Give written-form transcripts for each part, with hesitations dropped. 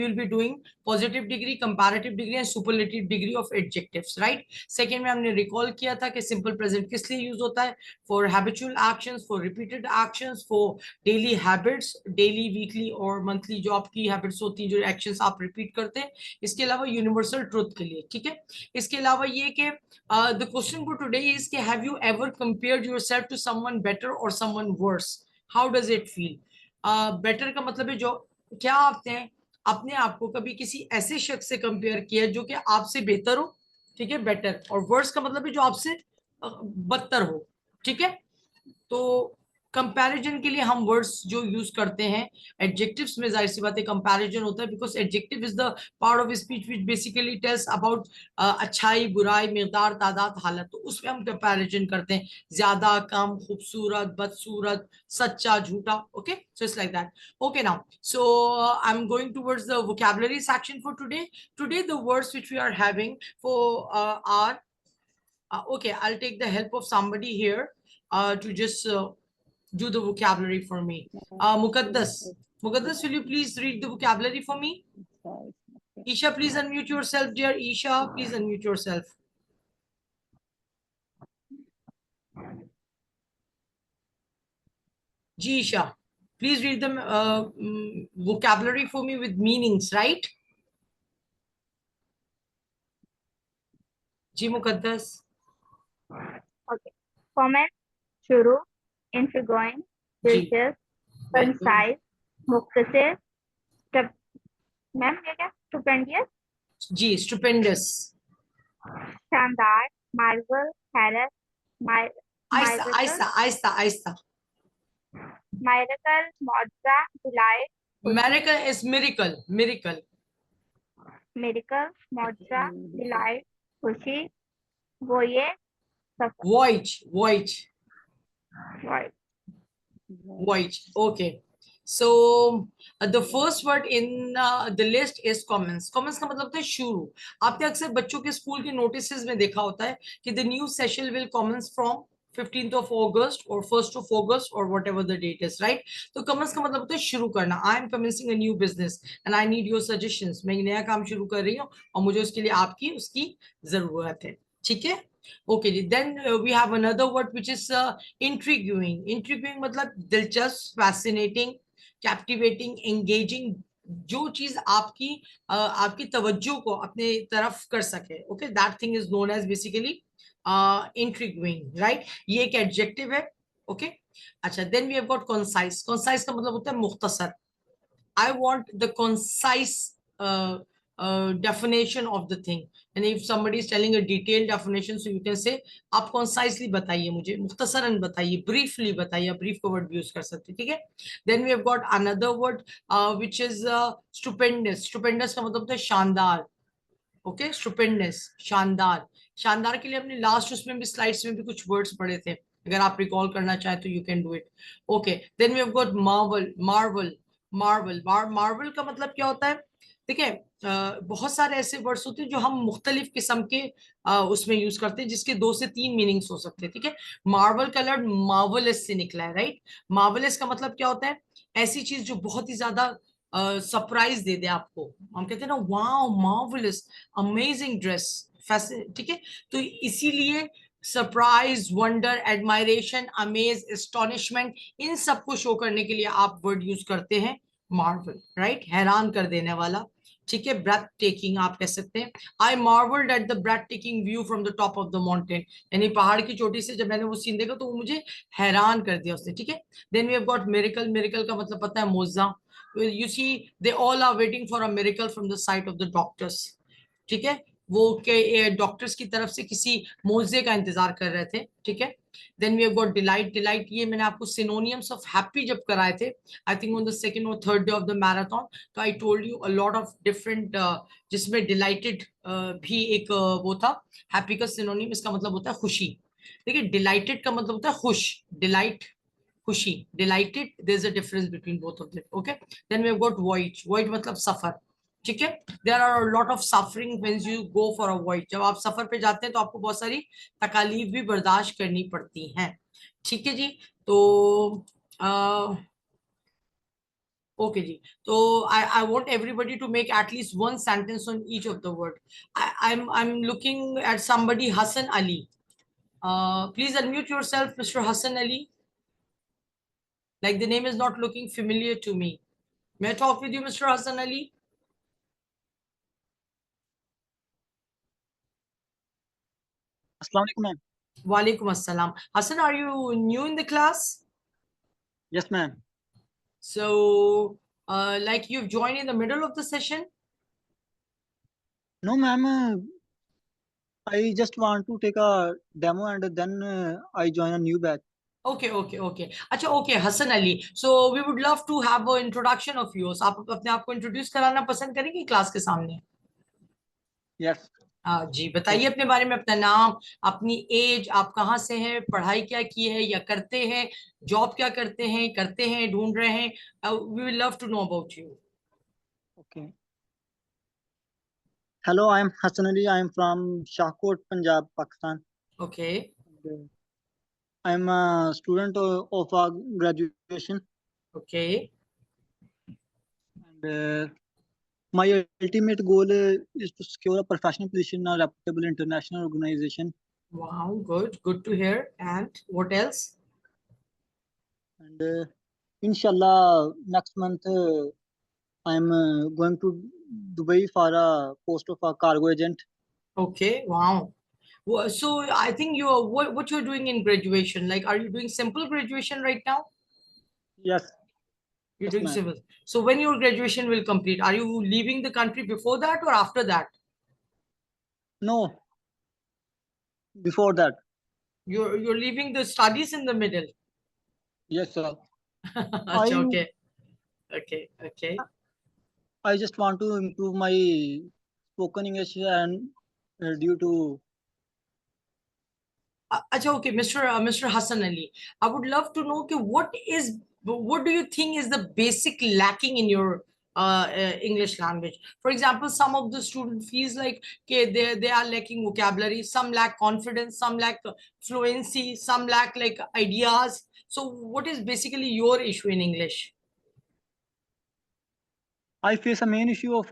will be doing positive degree, comparative degree and superlative degree of adjectives, right? Second में हमने recall किया था कि सिंपल प्रेजेंट किस लिए यूज होता है, for habitual actions, for repeated actions, for daily habits, daily weekly और मंथली जो आपकी हैबिट्स होती हैं, जो एक्शंस आप रिपीट करते हैं, इसके अलावा यूनिवर्सल ट्रुथ के लिए, ठीक है। इसके अलावा ये कि the question for today is कि have you ever compared yourself to someone better और someone worse, how does it feel. Better का मतलब है जो, क्या आपने अपने आप को कभी किसी ऐसे शख्स से कंपेयर किया जो कि आपसे बेहतर हो, ठीक है, बेटर, और वर्स का मतलब है जो आपसे बदतर हो, ठीक है। तो कंपैरिजन के लिए हम वर्ड्स जो यूज करते हैं एडजेक्टिव्स में, जाहिर सी बात है कंपैरिजन होता है, because adjective is the part of speech which basically tells about अच्छाई, बुराई, मिकदार, तादाद, हालत। तो उसमें हम कंपैरिजन करते हैं, ज्यादा, कम, खूबसूरत, बदसूरत, सच्चा, झूठा। Okay, so it's like that. Okay now, so I am going towards the vocabulary section for today. Today the words which we are having for are okay, I'll take the help of somebody here to just do the vocabulary for me. Muqaddas, will you please read the vocabulary for me? Isha, please unmute yourself, dear Isha, please unmute yourself. Ji Isha, please read the vocabulary for me with meanings, right? Ji Muqaddas. Okay. Comment, शुरू, intriguing, दिलचस्प, concise, मुख्तसर, ma'am ये क्या, stupendous, जी stupendous, शानदार, marvel, हैरत, आहिस्ता, miracle, मौजज़ा, delight, miracle is miracle, miracle, मौजज़ा, delight, खुशी, voyage, voyage. Okay, so the first word in the list is commence. Commence का मतलब होता है शुरू। आपने अक्सर बच्चों के स्कूल के नोटिसेस में देखा होता है कि the new session will commence from 15th of August or 1st of August or whatever the date is, right? तो commence का मतलब होता है शुरू करना। I am commencing a new business and I need your suggestions. मैं एक नया काम शुरू कर रही हूँ और मुझे उसके लिए आपकी उसकी जरूरत है, ठीक है। Okay, then we have another word which is intriguing. Intriguing मतलब दिलचस्प, fascinating, captivating, engaging, जो चीज आपकी तवज्जो को अपने तरफ कर सके। Okay, that thing is known as basically intriguing, right? ये एक adjective है। Okay, अच्छा, then we have got concise. Concise का मतलब होता है मुख्तसर। I want the concise definition of the thing. And if somebody is telling a detailed definition, so you can say, आप concisely बताइए मुझे, मुख्तसरन बताइए, briefly बताइए, brief का word use कर सकते, ठीक है। Then we have got another word which is stupendous. Stupendous का मतलब होता है शानदार। Okay, stupendous, शानदार। शानदार के लिए हमने लास्ट उसमें भी स्लाइड्स में भी कुछ वर्ड्स पढ़े थे, अगर आप रिकॉल करना चाहें तो you can do it. Okay, then we have got marvel. Marvel का मतलब क्या होता है, ठीक है। बहुत सारे ऐसे वर्ड्स होते हैं जो हम मुख्तलिफ किस्म के उसमें यूज करते हैं, जिसके 2 से 3 मीनिंग्स हो सकते हैं, ठीक है। मार्वल का लर्ड मार्वलस से निकला है, राइट। मार्वलस का मतलब क्या होता है, ऐसी चीज जो बहुत ही ज्यादा सरप्राइज दे दे आपको, हम कहते हैं ना वाओ मार्वलस, अमेजिंग ड्रेस, ठीक है। तो इसीलिए surprise, wonder, admiration, amaze, astonishment, इन सबको शो करने के लिए आप वर्ड यूज करते हैं मार्वल, राइट, हैरान कर देने वाला, ठीक है। ब्रेथ टेकिंग आप कह सकते हैं। I marvelled at the breathtaking view from the top of the mountain, यानी पहाड़ की चोटी से जब मैंने वो सीन देखा तो वो मुझे हैरान कर दिया उसने, ठीक है। Then we have got miracle. Miracle का मतलब पता है मौजज़ा। You see, they all are waiting for a miracle from the side of the doctors, ठीक है। वो के डॉक्टर्स की तरफ से किसी मौजे का इंतजार कर रहे थे, ठीक है। Then we have got delight. Delight ये मैंने आपको सिनोनियम्स ऑफ हैप्पी जब कराए थे, I think on the second और third day of the marathon, तो I told you a lot of different, जिसमें डिलाइटेड भी एक वो था। हैप्पी का सिनोनियम इसका मतलब होता है खुशी, देखिए। डिलाइटेड का मतलब होता है खुश, डिलाइट खुशी, delighted, there is a difference between both of them. Okay, then we have got voyage. Voyage मतलब सफर, ठीक है। There are lot of suffering when you go for a voyage. जब आप सफर पे जाते हैं तो आपको बहुत सारी तकालीफ भी बर्दाश्त करनी पड़ती हैं, ठीक है जी। तो Okay ji. So I want everybody to make at least one sentence on each of the word. I'm looking at somebody, Hassan Ali. Please unmute yourself, Mr. Hassan Ali. Like the name is not looking familiar to me. May I talk with you, Mr. Hassan Ali? Assalamu alaikum, ma'am. Walaikum assalam. Hassan, are you new in the class? Yes, ma'am. So, like you've joined in the middle of the session? No, ma'am. I just want to take a demo and then I join a new batch. Okay, okay, okay. अच्छा, okay, Hassan Ali. So we would love to have an introduction of yours. आप अपने आप को introduce कराना पसंद करेंगे class के सामने? Yes. जी बताइए अपने बारे में, अपना नाम, अपनी एज, आप कहाँ से हैं, पढ़ाई क्या की है या करते हैं, जॉब क्या करते हैं, ढूंढ रहे हैं. We will love to know about you. Okay. Hello, I am Hassan Ali. I am from Shahkot, Punjab, Pakistan. Okay, I am a student of our graduation, okay. and my ultimate goal is to secure a professional position in a reputable international organization. Wow, good to hear. And what else? And inshallah, next month I am going to Dubai for a post of a cargo agent. Okay, wow. So I think you're what you're doing in graduation, like are you doing simple graduation right now? Yes, You're yes, doing ma'am. civil. So when your graduation will complete, are you leaving the country before that or after that? No, before that. You're leaving the studies in the middle. Yes, sir. Acha, I okay, okay. I just want to improve my spoken English and due to Acha, okay, Mr. Hassan Ali. I would love to know what do you think is the basic lacking in your English language? For example, some of the student feels like okay, they are lacking vocabulary, some lack confidence, some lack fluency, some lack like ideas. So what is basically your issue in English? I face a main issue of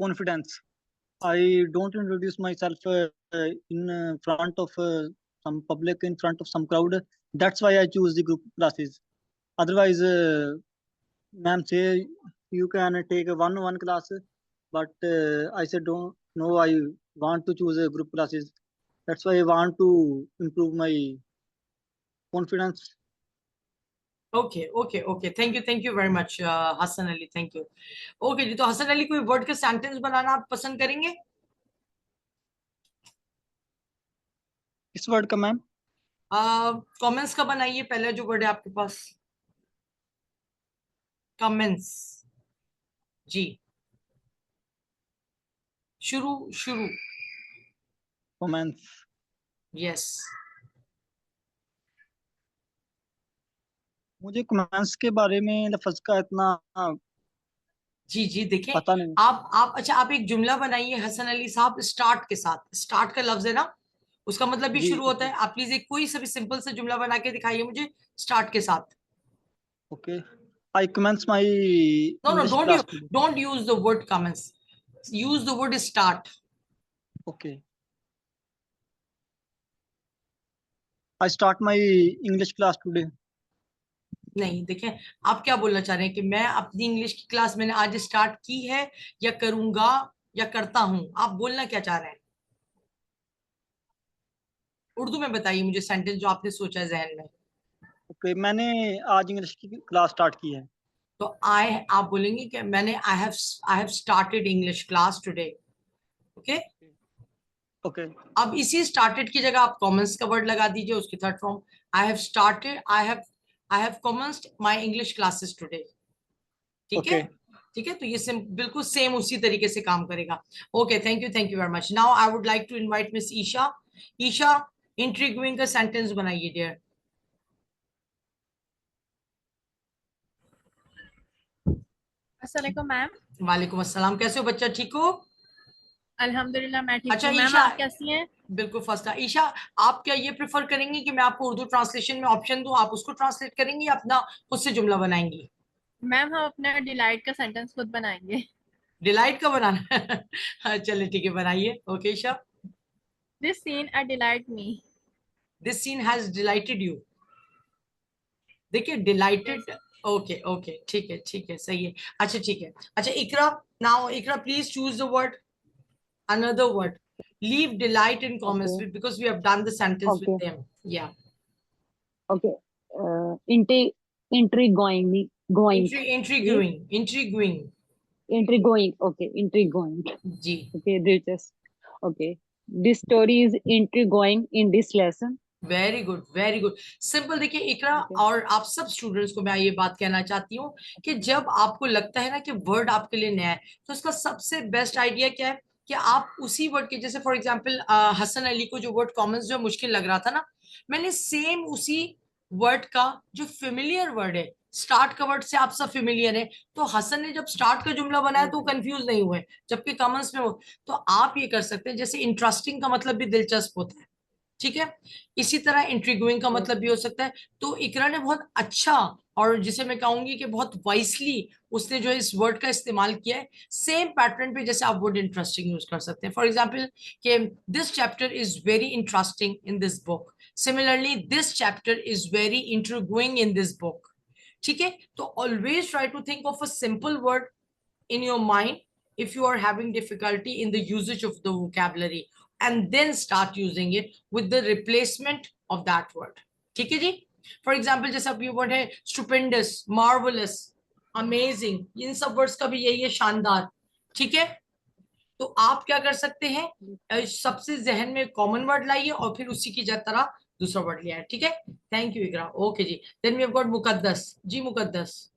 confidence. I don't introduce myself in front of some public, in front of some crowd. That's why I choose the group classes. Otherwise, ma'am say you can take a one-on-one class, but I said don't. No, I want to choose a group classes. That's why I want to improve my confidence. Okay. Thank you very much, Hassan Ali. Thank you. Okay जी, तो हसन अली कोई word का sentence बनाना आप पसंद करेंगे? इस word का ma'am comments का बनाइए, पहले जो वर्ड है आपके पास, कमेंट्स जी. शुरू. कमेंट्स. यस. मुझे कमेंट्स के बारे में लफ्ज का इतना जी देखें, पता नहीं. आप अच्छा, आप एक जुमला बनाइए हसन अली साहब, स्टार्ट के साथ. स्टार्ट का लफ्ज है ना, उसका मतलब भी जी शुरू होता है. आप प्लीज एक कोई सा भी सिंपल सा जुमला बना के दिखाइए मुझे स्टार्ट के साथ. Okay. I commence my no English class today. Don't use the word comments, use the word start. Okay. I start my English class today. नहीं, देखें, आप क्या बोलना चाह रहे हैं कि मैं अपनी इंग्लिश की क्लास मैंने आज स्टार्ट की है, या करूंगा, या करता हूं? आप बोलना क्या चाह रहे हैं? उर्दू में बताइए मुझे सेंटेंस जो आपने सोचा है जहन में. ओके. मैंने आज इंग्लिश की क्लास स्टार्ट की है. तो आप बोलेंगे कि मैंने I have started English class today. Okay. Okay. अब इसी स्टार्टेड की जगह आप कॉमेंस का वर्ड लगा दीजिए, उसकी third form. I have commenced my English classes today. ठीक है, ओके. ठीक है. तो ये बिल्कुल सेम उसी तरीके से काम करेगा. Okay, thank you very much. Now I would like to invite miss Isha. Isha, intriguing का सेंटेंस बनाइए डियर. अस्सलाम वालेकुम मैम. वालेकुम अस्सलाम. कैसे हो बच्चा, ठीक हो? अल्हम्दुलिल्लाह मैं ठीक अच्छा हूँ. मैम ईशा, आप कैसी हैं? बिल्कुल फर्स्ट है. ईशा, आप क्या ये प्रेफर करेंगी कि मैं आपको उर्दू ट्रांसलेशन में ऑप्शन दूं, आप उसको ट्रांसलेट करेंगी या अपना खुद से जुमला बनाएंगी? मैम हम अपना डिलाइट का सेंटेंस खुद बनाएंगे. डिलाइट का बनाना है? हाँ, चलिए ठीक है, बनाइए. Okay Isha. This scene a delight me. This scene has delighted you. देखिए डिलाइटेड. ओके ओके, ठीक है, सही है. अच्छा ठीक है. अच्छा Iqra, now Iqra please choose the word, another word. Leave delight in comments Okay, because we have done the sentence with okay, them. Yeah. okay. Intriguing, going, please. Intriguing. Intriguing, okay, intriguing. जी. Okay, they just, okay. This story is intriguing in this lesson. Very good, very good. Simple. देखिए इकरा Okay, और आप सब students को मैं ये बात कहना चाहती हूँ कि जब आपको लगता है ना कि वर्ड आपके लिए नया है, तो उसका सबसे बेस्ट आइडिया क्या है कि आप उसी वर्ड के, जैसे फॉर एग्जांपल हसन अली को जो वर्ड कॉमन जो मुश्किल लग रहा था ना, मैंने सेम उसी वर्ड का जो फेमिलियर वर्ड है, स्टार्ट का वर्ड से आप सब फेमिलियर है, तो हसन ने जब स्टार्ट का जुमला बनाया तो वो कंफ्यूज नहीं हुए, जबकि कॉमन्स में हो. तो आप ये कर सकते हैं, जैसे इंटरेस्टिंग का मतलब भी दिलचस्प होता है, ठीक है, इसी तरह इंट्रीग्यूइंग का मतलब भी हो सकता है. तो इकरा ने बहुत अच्छा, और जिसे मैं कहूंगी कि बहुत वाइसली उसने जो इस वर्ड का इस्तेमाल किया है, सेम पैटर्न पे जैसे आप वर्ड इंटरेस्टिंग यूज कर सकते हैं. फॉर एग्जाम्पल कि this chapter is very interesting in this book. Similarly this chapter is very intriguing in this book. ठीक है, तो always try to think of a simple word in your mind if you are having difficulty in the usage of the vocabulary, and then start using it with the replacement of that word. ठीक है जी. For example जैसे अब ये word है stupendous, marvellous, amazing, इन सब words का भी यही है, शानदार. ठीक है, तो आप क्या कर सकते हैं, सबसे जहन में कॉमन वर्ड लाइए और फिर उसी की तरह दूसरा वर्ड लिया है. ठीक है, थैंक यू इकरा. ओके जी. Then we have got Muqaddas. जी मुकद्दस.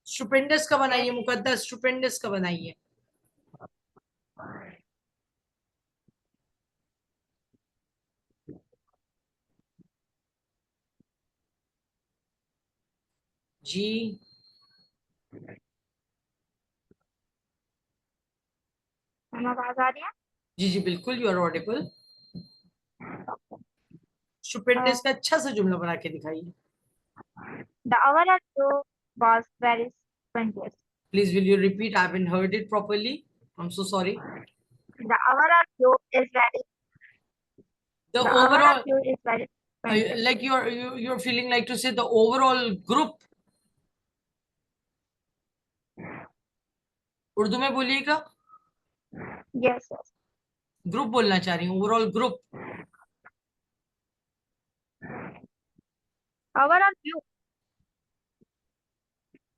स्टुपेंडस का बनाइए मुकद्दस, स्टुपेंडस का बनाइए. जी हम आवाज आ रही है? जी जी बिल्कुल, यू आर ऑडिबल. स्टुपेंडस का अच्छा सा जुमला बना के दिखाइए. The hour at two was very stupendous. Please will you repeat, I haven't heard it properly, I am so sorry. The hour at two is very. The The hour overall, at two is very stupendous. like you're feeling like to say the overall group. Urdu में बोलिएगा. Yes, yes. Group बोलना चाह रही हूँ, overall group. Hour at two.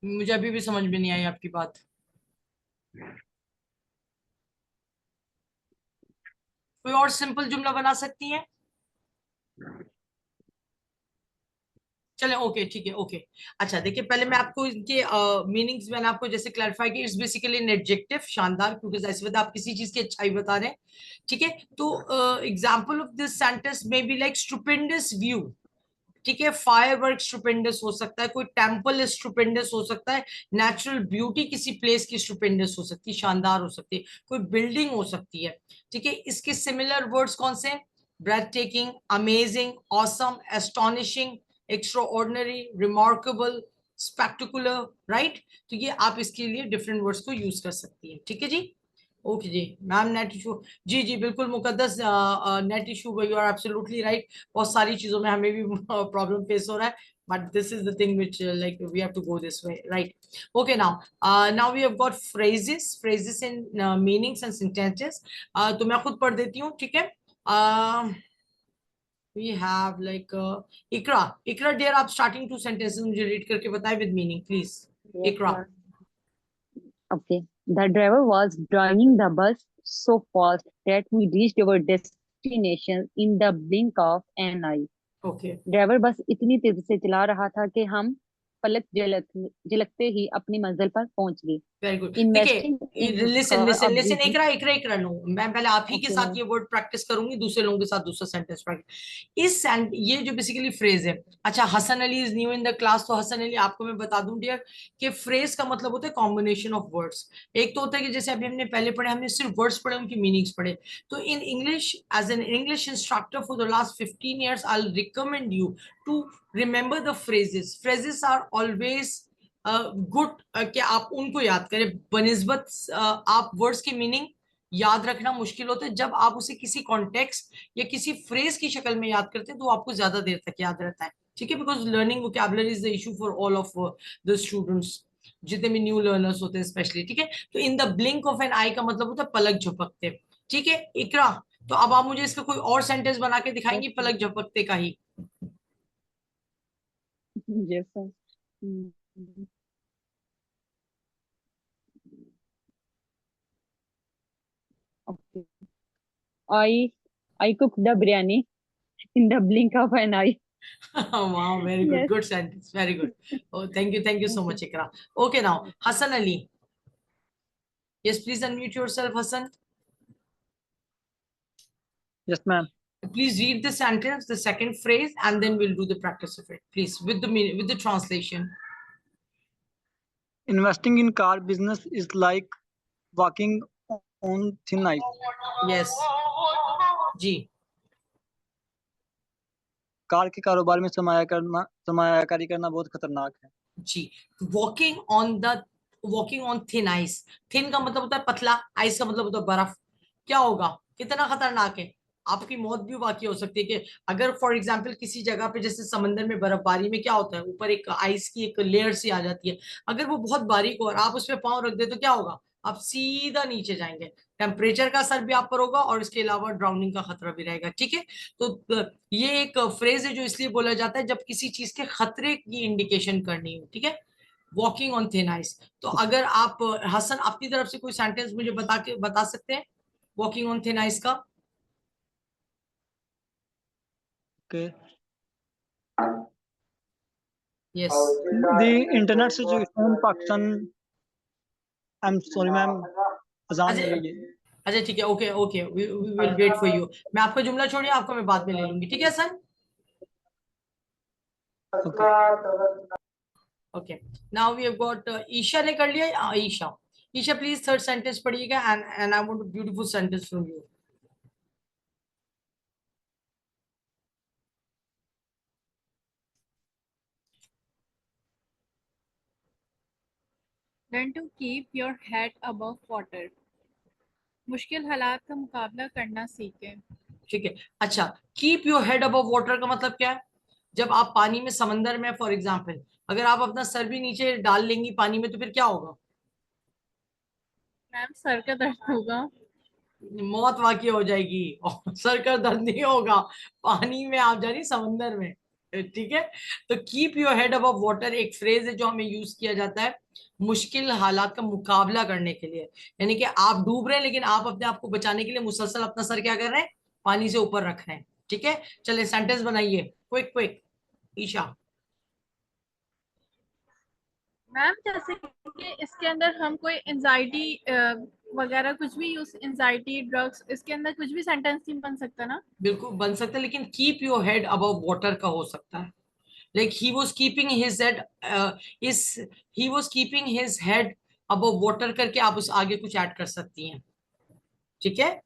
मुझे अभी भी समझ में नहीं आई आपकी बात. कोई और सिंपल जुमला बना सकती हैं? चले ओके ठीक है. ओके अच्छा देखिए, पहले मैं आपको इनके मीनिंग्स मैंने आपको जैसे क्लैरिफाई किया. इट्स बेसिकली एन एडजेक्टिव, शानदार, क्योंकि जाहिर सी बात है आप किसी चीज की अच्छाई बता रहे हैं. ठीक है, तो example of this sentence may be like stupendous view. ठीक है, फायरवर्क स्टुपेंडस हो सकता है, कोई टेम्पल स्टुपेंडस हो सकता है, नेचुरल ब्यूटी किसी प्लेस की स्टुपेंडस हो सकती है, शानदार हो सकती है, कोई बिल्डिंग हो सकती है. ठीक है, इसके सिमिलर वर्ड्स कौन से हैं? ब्रेथटेकिंग, amazing, awesome, astonishing, extraordinary, remarkable, spectacular. Right, तो ये आप इसके लिए डिफरेंट वर्ड्स को यूज कर सकती है. ठीक है जी. ओके जी. Ma'am net issue. जी जी बिल्कुल Muqaddas, net issue, you are absolutely right. बहुत सारी चीजों में हमें भी प्रॉब्लम फेस हो रहा है, but this is the thing which like we have to go this way, right? Okay, now we have got phrases and meanings and sentences. तो मैं खुद पढ़ देती हूँ. ठीक है, we have like Ikra dear, आप starting two sentences मुझे read करके बताएं with meaning please. yes, Ikra. sir. Okay. The driver was driving the bus so fast that we reached our destination in the blink of an eye. Okay. Driver बस इतनी तेजी से चला रहा था कि हम पलक झलकते ही अपनी मंजिल पर पहुंच गए. Very good. Investing देखिए in listen car listen of listen, busy. एकरा नो, मैं पहले आप ही के Okay, साथ ma'am. ये वर्ड प्रैक्टिस करूंगी, दूसरे लोगों के साथ दूसरा सेंटेंस प्रैक्टिस. ये जो बेसिकली फ्रेज है. अच्छा, Hasan Ali is new in the class, तो हसन अली आपको मैं बता दूं डियर कि फ्रेज का मतलब होता है कॉम्बिनेशन ऑफ वर्ड्स. एक तो होता है कि जैसे अभी हमने पहले पढ़े, हमने सिर्फ वर्ड्स पढ़े, उनकी मीनिंग्स पढ़े. तो in English, as an English instructor for the last 15 years, I will recommend you to remember the phrases. Phrases are always good कि आप उनको याद करें बनिस्बत आप वर्ड्स की मीनिंग याद रखना मुश्किल होता है. जब आप उसे किसी कॉन्टेक्स्ट या किसी फ्रेज की शक्ल में याद करते हैं तो आपको ज्यादा देर तक याद रहता है. ठीक है, because learning vocabulary is the issue for all of the students, जितने भी न्यू लर्नर्स होते हैं स्पेशली. ठीक है, तो in the blink of an eye का मतलब होता है पलक झपकते. ठीक है इकरा, तो अब आप मुझे इसका कोई और सेंटेंस बना के दिखाएंगी Yes, पलक झपकते का ही. yes, sir. Mm, okay. I I cooked the biryani in the blink of an eye. Wow, very good. Yes. Good sentence. Very good. Oh, thank you. Thank you so Okay. much, Ikra. Okay, now, Hassan Ali. Yes, please unmute yourself, Hassan. Yes, ma'am. Please read the sentence, the second phrase, and then we'll do the practice of it. Please, with the translation. Investing in car business is like walking on thin ice. Yes. Ji. Car के कारोबार में समायाकारी करना बहुत खतरनाक है. जी. Walking on thin ice. Thin का मतलब होता है पतला, आइस का मतलब होता है बर्फ. क्या होगा, कितना खतरनाक है. आपकी मौत भी वाकई हो सकती है कि अगर फॉर एग्जाम्पल किसी जगह पे जैसे समंदर में बर्फबारी में क्या होता है, ऊपर एक आइस की एक लेयर सी आ जाती है. अगर वो बहुत बारीक हो और आप उस पर पाँव रख दे तो क्या होगा, आप सीधा नीचे जाएंगे. टेम्परेचर का असर भी आप पर होगा और इसके अलावा ड्राउनिंग का खतरा भी रहेगा. ठीक है, तो ये एक फ्रेज है जो इसलिए बोला जाता है जब किसी चीज के खतरे की इंडिकेशन करनी हो. ठीक है, वॉकिंग ऑन थिन आइस. तो अगर आप हसन अपनी तरफ से कोई सेंटेंस मुझे बता सकते हैं वॉकिंग ऑन थिन आइस का. Okay. Yes. The internet situation in Pakistan. I'm sorry, ma'am. अजान हो रही है. अच्छा ठीक है, okay okay, we will wait for you. मैं आपका जुमला छोड़िए, आपको मैं बाद में ले लूंगी. ठीक है sir. Okay, now we have got Isha ने कर लिया. Isha, Isha please third sentence पढ़िएगा and I want a beautiful sentence from you. Learn to keep your head above water. मुश्किल हालात का मुकाबला करना सीखें. ठीक है, अच्छा, keep your head above water का मतलब क्या है. जब आप पानी में, समंदर में फॉर एग्जाम्पल, अगर आप अपना सर भी नीचे डाल लेंगी पानी में तो फिर क्या होगा, मैम सर का दर्द होगा. मौत वाकई हो जाएगी. और सर का दर्द नहीं होगा, पानी में आप जा रही समंदर में. ठीक है, तो keep your head above water एक फ्रेज है जो हमें यूज किया जाता है मुश्किल हालात का मुकाबला करने के लिए. यानी कि आप डूब रहे हैं लेकिन आप अपने आप को बचाने के लिए मुसलसल अपना सर क्या कर रहे हैं, पानी से ऊपर रख रहे हैं. ठीक है, चलिए सेंटेंस बनाइए क्विक क्विक. ईशा. मैम जैसे कि इसके अंदर हम कोई एंजाइटी वगैरह कुछ भी यूज, एंजाइटी ड्रग्स, इसके अंदर कुछ भी सेंटेंस नहीं बन सकता ना. बिल्कुल बन सकता है, लेकिन keep your head above water का हो सकता है. Like he was keeping his head, इस he was keeping his head above water करके आप उस आगे कुछ ऐड कर सकती हैं. ठीक है,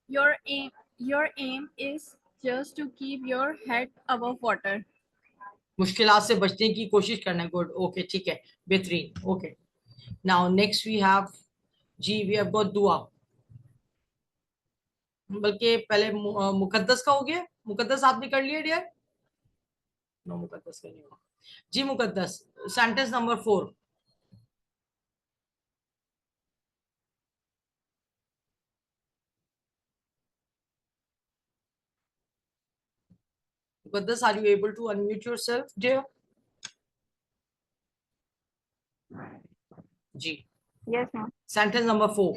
Your aim is just to keep your head above water. मुश्किलात से बचने की कोशिश करना है. गुड, ओके, ठीक है, बेहतरीन. Okay, now next we have, जी वी हैव गॉट दुआ. बल्कि पहले मुकद्दस का हो गया. मुकद्दस आपने कर लिया डियर. नो, मुकद्दस का नहीं हुआ. जी Muqaddas, sentence number 4. Muqaddas, are you able to unmute yourself dear. जी, Yes, ma'am. Sentence number 4.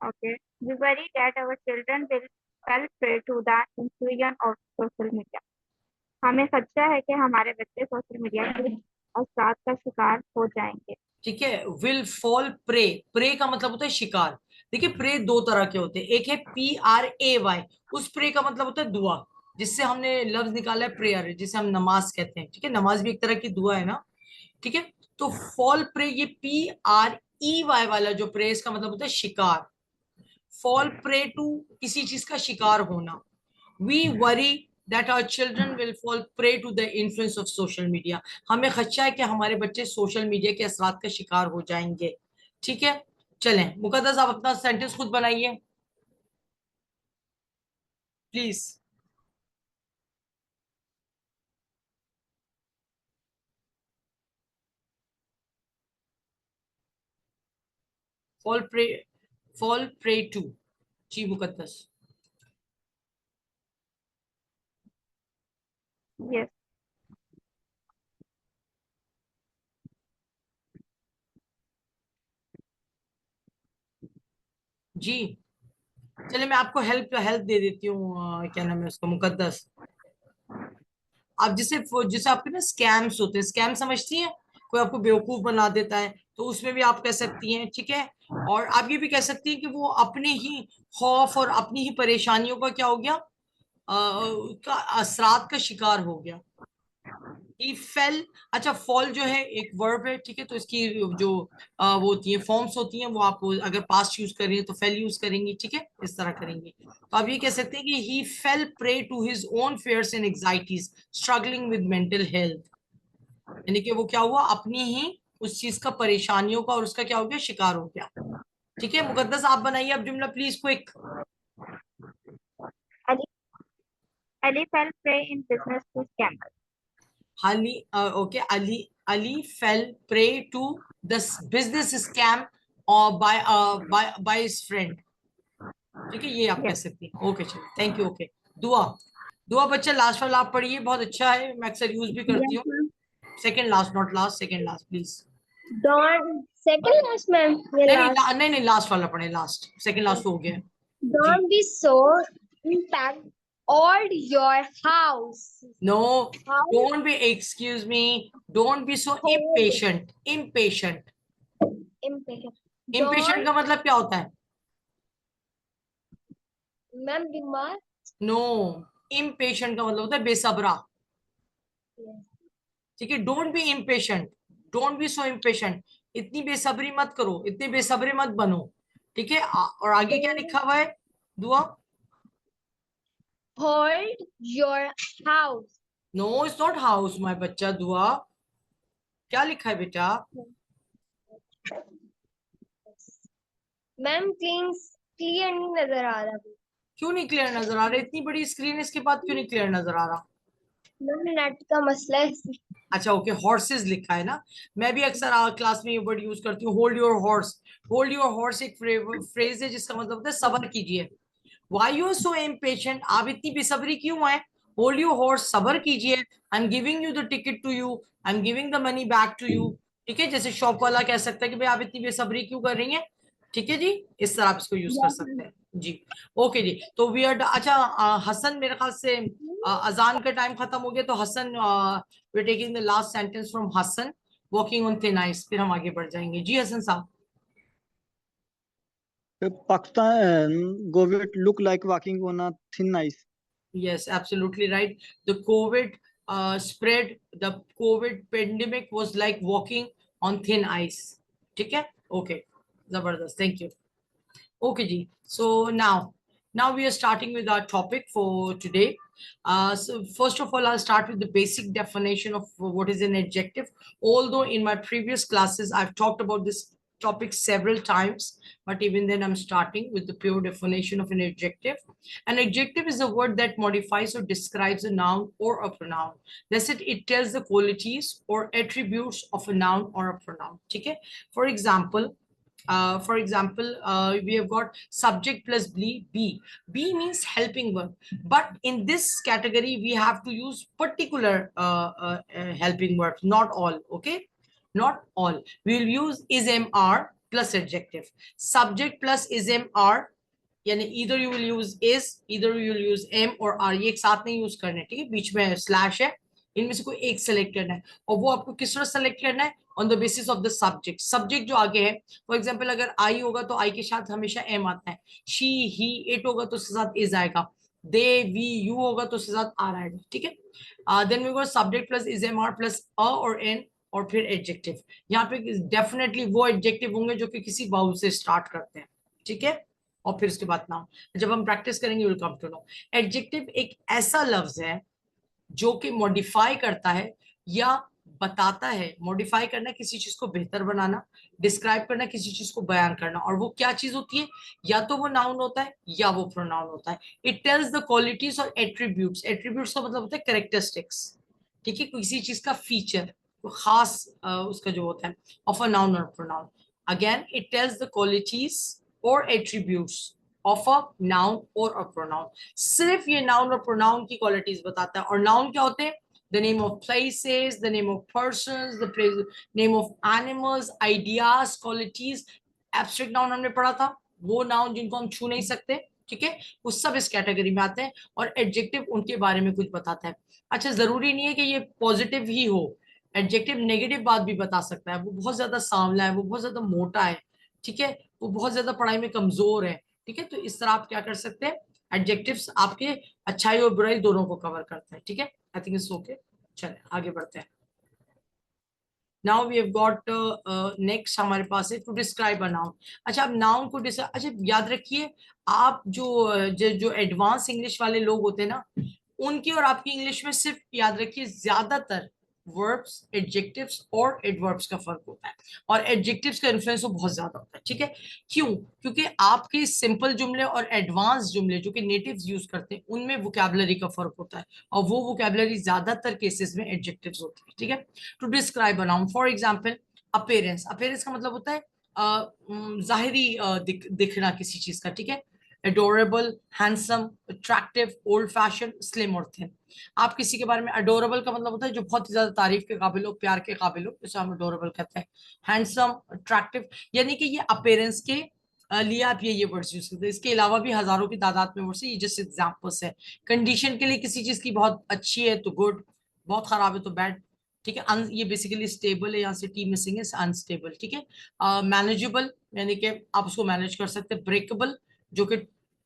Okay. We worry that our children will fall prey to the intrusion of social media. हमें खदशा है कि हमारे बच्चे सोशल मीडिया के असरात का शिकार हो जाएंगे. ठीक है, विल फॉल प्रे. प्रे का मतलब होता है शिकार. देखिए, प्रे दो तरह के होते हैं. एक है PRAY, उस प्रे का मतलब होता है दुआ, जिससे हमने लफ्ज निकाला है प्रेयर, जिसे हम नमाज कहते हैं. ठीक है, नमाज भी एक तरह की दुआ है ना. ठीक है, तो फॉल प्रे, ये PREY वाला जो प्रे, इसका मतलब होता है शिकार. fall prey to किसी चीज का शिकार होना. We worry that our children will fall prey to the influence of social media. हमें खदशा है कि हमारे बच्चे सोशल मीडिया के असरात का शिकार हो जाएंगे. ठीक है, चलें मुकद्दस आप अपना सेंटेंस खुद बनाइए प्लीज. fall prey to. जी मुकद्दस. Yes. जी चलिए मैं आपको हेल्प हेल्प दे देती हूँ. क्या नाम है उसका, मुकद्दस. आप जिसे जिसे आपके ना स्कैम्स होते हैं, स्कैम समझती हैं, कोई आपको बेवकूफ बना देता है, तो उसमें भी आप कह सकती हैं. ठीक है, और आप ये भी कह सकती हैं कि वो अपने ही खौफ और अपनी ही परेशानियों का क्या हो गया, का असरात का शिकार हो गया. He fell. अच्छा, फॉल जो है एक वर्ब है. ठीक है, तो इसकी जो वो होती है फॉर्म्स होती हैं, वो आप अगर पास्ट यूज कर रही है तो फेल यूज करेंगी. ठीक है, इस तरह करेंगे. तो आप ये कह सकते हैं कि he fell prey to his own fears and anxieties, struggling with mental health. यानी कि वो क्या हुआ, अपनी ही उस चीज का, परेशानियों का और उसका क्या हो गया, शिकार हो गया. ठीक है, मुकद्दस आप बनाइए अब जुमला please quick. Ali fell prey in business to scammers. Okay, Ali fell prey to the business scam or by his friend. ठीक है, ये आप कह सकती हैं. ओके चलो, थैंक यू. ओके, दुआ बच्चा लास्ट वाला आप पढ़िए, बहुत अच्छा है, मैं अक्सर यूज भी करती हूँ. Second last, not last, second last please. Second last, ma'am. नहीं, लास्ट वाला पढ़े. लास्ट, सेकंड लास्ट हो गया. Don't be so impact all your house. No, don't be, excuse me, don't be so impatient. Impatient. Impatient का मतलब क्या होता है? Ma'am, बीमार. No, impatient का मतलब होता है बेसब्रा. ठीक है, don't be impatient, don't be so impatient. इतनी बेसब्री मत करो, इतने बेसब्रे मत बनो. ठीक है, और आगे क्या लिखा हुआ है दुआ? Hold your house. No, it's not house my बच्चा. दुआ क्या लिखा है बेटा? मैम क्लियर नहीं नजर आ रहा. क्यों नहीं क्लियर नजर आ रहा? इतनी बड़ी स्क्रीन इसके बाद क्यों नहीं क्लियर नजर आ रहा? मैम नेट का मसला है. अच्छा ओके, हॉर्सेस लिखा है ना. मैं भी अक्सर क्लास में ये वर्ड यूज करती हूँ, hold your horse. Hold your horse एक फ्रेज है जिसका मतलब होता है सब्र कीजिए. Why you are so impatient? आप इतनी बेसब्री क्यों हैं? Hold your horse, सब्र कीजिए. I'm giving you the ticket to you. I'm giving the money back to you. ठीक है, जैसे शॉप वाला कह सकता है कि भाई आप इतनी बेसब्री क्यों कर रही हैं. ठीक है जी, इस तरह आप इसको यूज कर सकते हैं जी. ओके जी, तो वी आर. अच्छा हसन, मेरे ख्याल से अजान का टाइम खत्म हो गया, तो Hasan we are taking the last sentence from Hasan, walking on thin ice. फिर हम आगे बढ़ जाएंगे. जी हसन साहब. Pakistan COVID look like walking on a thin ice. Yes, absolutely right. The COVID spread, the COVID pandemic was like walking on thin ice. ठीक है, okay, जबरदस्त, thank you. Okay ji, so now we are starting with our topic for today. So first of all, I'll start with the basic definition of what is an adjective. Although in my previous classes I've talked about this topic several times, but even then I'm starting with the pure definition of an adjective. An adjective is a word that modifies or describes a noun or a pronoun. Thus it tells the qualities or attributes of a noun or a pronoun. Okay, for example, we have got subject plus be. Be means helping verb, but in this category we have to use particular helping verbs, not all. Okay, not all. We will use is mr plus adjective. Subject plus is mr, यानी either you will use is, either you will use m or r. ये एक साथ नहीं use करने, ठीक है, बीच में slash है, इनमें से कोई एक सेलेक्ट करना है. और वो आपको किस तरह सेलेक्ट करना है? On the basis of the subject. Subject जो आगे है, फॉर एग्जाम्पल अगर आई होगा तो आई के साथ हमेशा एम आता है. शी ही इट होगा तो उसके साथ इज आएगा. दे वी यू होगा तो उसके साथ आर आएगा. ठीक है, then we go subject plus is am are plus a और एन और फिर एडजेक्टिव. यहाँ पे डेफिनेटली वो एडजेक्टिव होंगे जो कि किसी वाउल से स्टार्ट करते हैं. ठीक है, और फिर उसके बाद नाउन। जब हम प्रैक्टिस करेंगे will come to know. Adjective एक ऐसा लफ्ज है जो कि मॉडिफाई करता है या बताता है। मॉडिफाई करना किसी चीज को बेहतर बनाना, डिस्क्राइब करना किसी चीज को बयान करना, और वो क्या चीज होती है, या तो वो नाउन होता है या वो प्रोनाउन होता है। इट टेल्स द क्वालिटीज और एट्रीब्यूट्स। एट्रीब्यूट्स का मतलब होता है कैरेक्टरिस्टिक्स, ठीक है, किसी चीज का फीचर, खास उसका जो होता है ऑफ अ नाउन और pronoun. Again it tells the qualities और एट्रीब्यूट्स ऑफ अ नाउन और अ प्रोनाउन। सिर्फ ये नाउन और प्रोनाउन की क्वालिटीज बताता है। और नाउन क्या होते हैं? the name of places, the name of persons, the name of animals, ideas, qualities। Abstract noun हमने पढ़ा था, वो नाउन जिनको हम छू नहीं सकते, ठीक है, वो सब इस कैटेगरी में आते हैं। और एडजेक्टिव उनके बारे में कुछ बताता है। अच्छा, जरूरी नहीं है कि ये पॉजिटिव ही हो, एडजेक्टिव नेगेटिव बात भी बता सकता है। वो बहुत ज्यादा सांवला है, वो बहुत ज्यादा मोटा है, ठीक है, वो बहुत ज्यादा पढ़ाई में कमजोर है, ठीक है, तो इस तरह आप क्या कर सकते हैं, एडजेक्टिव्स आपके अच्छाई और बुराई दोनों को कवर करते हैं, ठीक है। I think it's okay. चले आगे बढ़ते हैं। Now we have got next हमारे पास है टू डिस्क्राइब अ नाउन। अच्छा, अब नाउन को अच्छा याद रखिए, आप जो एडवांस इंग्लिश वाले लोग होते हैं ना, उनकी और आपकी इंग्लिश में सिर्फ याद रखिए ज्यादातर वर्ब्स, एडजेक्टिव्स और एडवर्ब्स का फर्क होता है, और एडजेक्टिव्स का इन्फ्लुएंस तो बहुत ज्यादा होता है, ठीक है। क्यों? क्योंकि आपके सिंपल जुमले और एडवांस जुमले जो कि नेटिव्स यूज करते हैं उनमें वोकैबुलरी का फर्क होता है, और वो वोकैबुलरी ज्यादातर केसेस में एडजेक्टिव्स होती है, ठीक है। To describe a noun, for example appearance. Appearance का मतलब होता है जाहिरी दिखना किसी चीज का, ठीक है। adorable, handsome, attractive, old fashioned, slim और thin। आप किसी के बारे में, अडोरेबल का मतलब होता है जो बहुत ही ज्यादा तारीफ के काबिल हो, प्यार के काबिल हो, जिसे हम अडोरेबल कहते हैं। हैंडसम, अट्रैक्टिव, यानी कि ये अपेरेंस के लिए आप ये वर्ड्स यूज करते हैं। इसके अलावा भी हजारों की तादाद में वर्ड्स है, ये जस्ट एग्जांपल्स है। कंडीशन के लिए किसी चीज की बहुत अच्छी है तो गुड, बहुत खराब है तो बैड, ठीक है। ये बेसिकली स्टेबल है, यहाँ से टी मिसिंग है, अनस्टेबल, ठीक है। मैनेजेबल यानी कि आप उसको मैनेज कर सकते हैं। ब्रेकेबल जो कि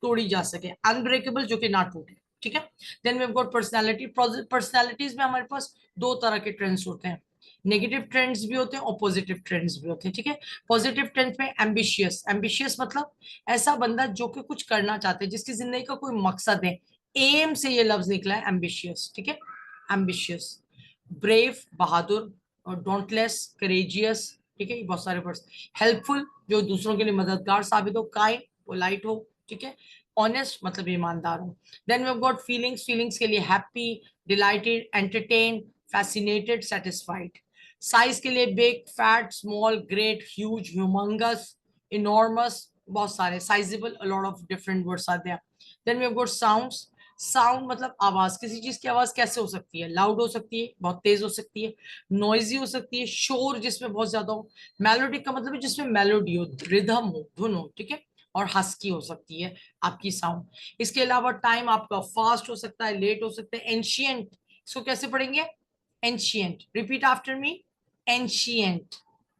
तोड़ी जा सके, अनब्रेकेबल जो कि ना टूटे, ठीक है। Then we have got personality. Personalities में हमारे पास दो तरह के ट्रेंड्स होते हैं, नेगेटिव ट्रेंड्स भी होते हैं और पॉजिटिव ट्रेंड्स भी होते हैं, ठीक है। पॉजिटिव ट्रेंड्स में एम्बिशियस। एम्बिशियस मतलब ऐसा बंदा जो कि कुछ करना चाहते हैं, जिसकी जिंदगी का कोई मकसद है, एम से ये लफ्ज निकला है एम्बिशियस, ठीक है, एम्बिशियस। ब्रेव बहादुर, और डोंटलेस करेजियस, ठीक है, ये बहुत सारे वर्ड्स। हेल्पफुल जो दूसरों के लिए मददगार साबित हो, काइंड पोलाइट हो, ठीक है। ऑनेस्ट मतलब ईमानदार हो। Then we have got feelings. Feelings के लिए happy, delighted, entertain, fascinated, satisfied. Size के लिए big, fat, small, great, huge, humongous, enormous, बहुत सारे, sizable, a lot of different words are there. Then we have got sounds. Sound मतलब आवाज, किसी चीज की आवाज कैसे हो सकती है, लाउड हो सकती है, बहुत तेज हो सकती है, नॉइजी हो सकती है, शोर जिसमें बहुत ज्यादा हो। मेलोडिक का मतलब है जिसमें मेलोडी हो, रिदम हो, धुन हो, ठीक है। और हस्की हो सकती है आपकी साउंड। इसके अलावा टाइम आपका फास्ट हो सकता है, लेट हो सकता है। एंशियंट, इसको कैसे पढ़ेंगे? Ancient, repeat after me, ancient,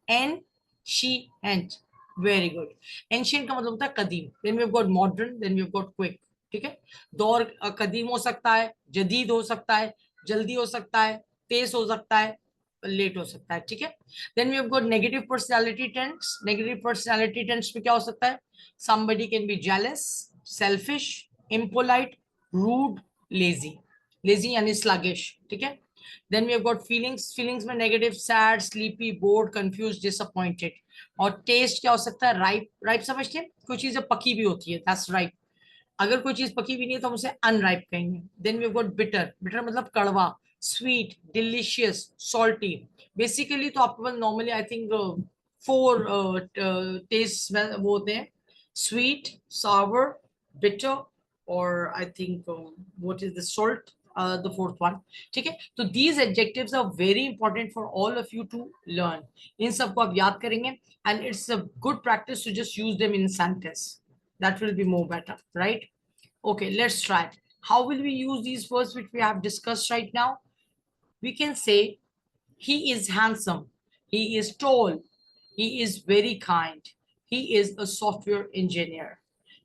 ancient, very good. Ancient का मतलब होता है कदीम। Then we have got modern, then we have got quick, ठीक है। दौर कदीम हो सकता है, जदीद हो सकता है, जल्दी हो सकता है, तेज हो सकता है, लेट हो सकता है, ठीक है। Then we have got negative personality tense. Negative personality tense में क्या हो सकता है? somebody can be jealous, selfish, impolite, rude, lazy। lazy यानी sluggish, ठीक है। then we have got feelings। feelings में negative, sad, sleepy, bored, confused, disappointed। और taste क्या हो सकता है? ripe। ripe समझते हैं, कोई चीजें पकी भी होती है, that's ripe। अगर कोई चीज पकी भी नहीं है तो हम उसे अनराइप कहेंगे। Then we have got bitter. Bitter मतलब कड़वा, स्वीट, डिलीशियस, सॉल्टी। बेसिकली तो आपके पास नॉर्मली आई थिंक 4 टेस्ट वो होते हैं, स्वीट, सावर, बिटर, और I think what is the salt, the fourth one, ठीक है। तो these adjectives are very important for all of you to learn. इन सबको आप याद करेंगे, and it's a good practice to just use them in sentence. That will be more better, right? Okay, let's try. How will we use these words which we have discussed right now? We can say he is handsome, he is tall, he is very kind, he is a software engineer।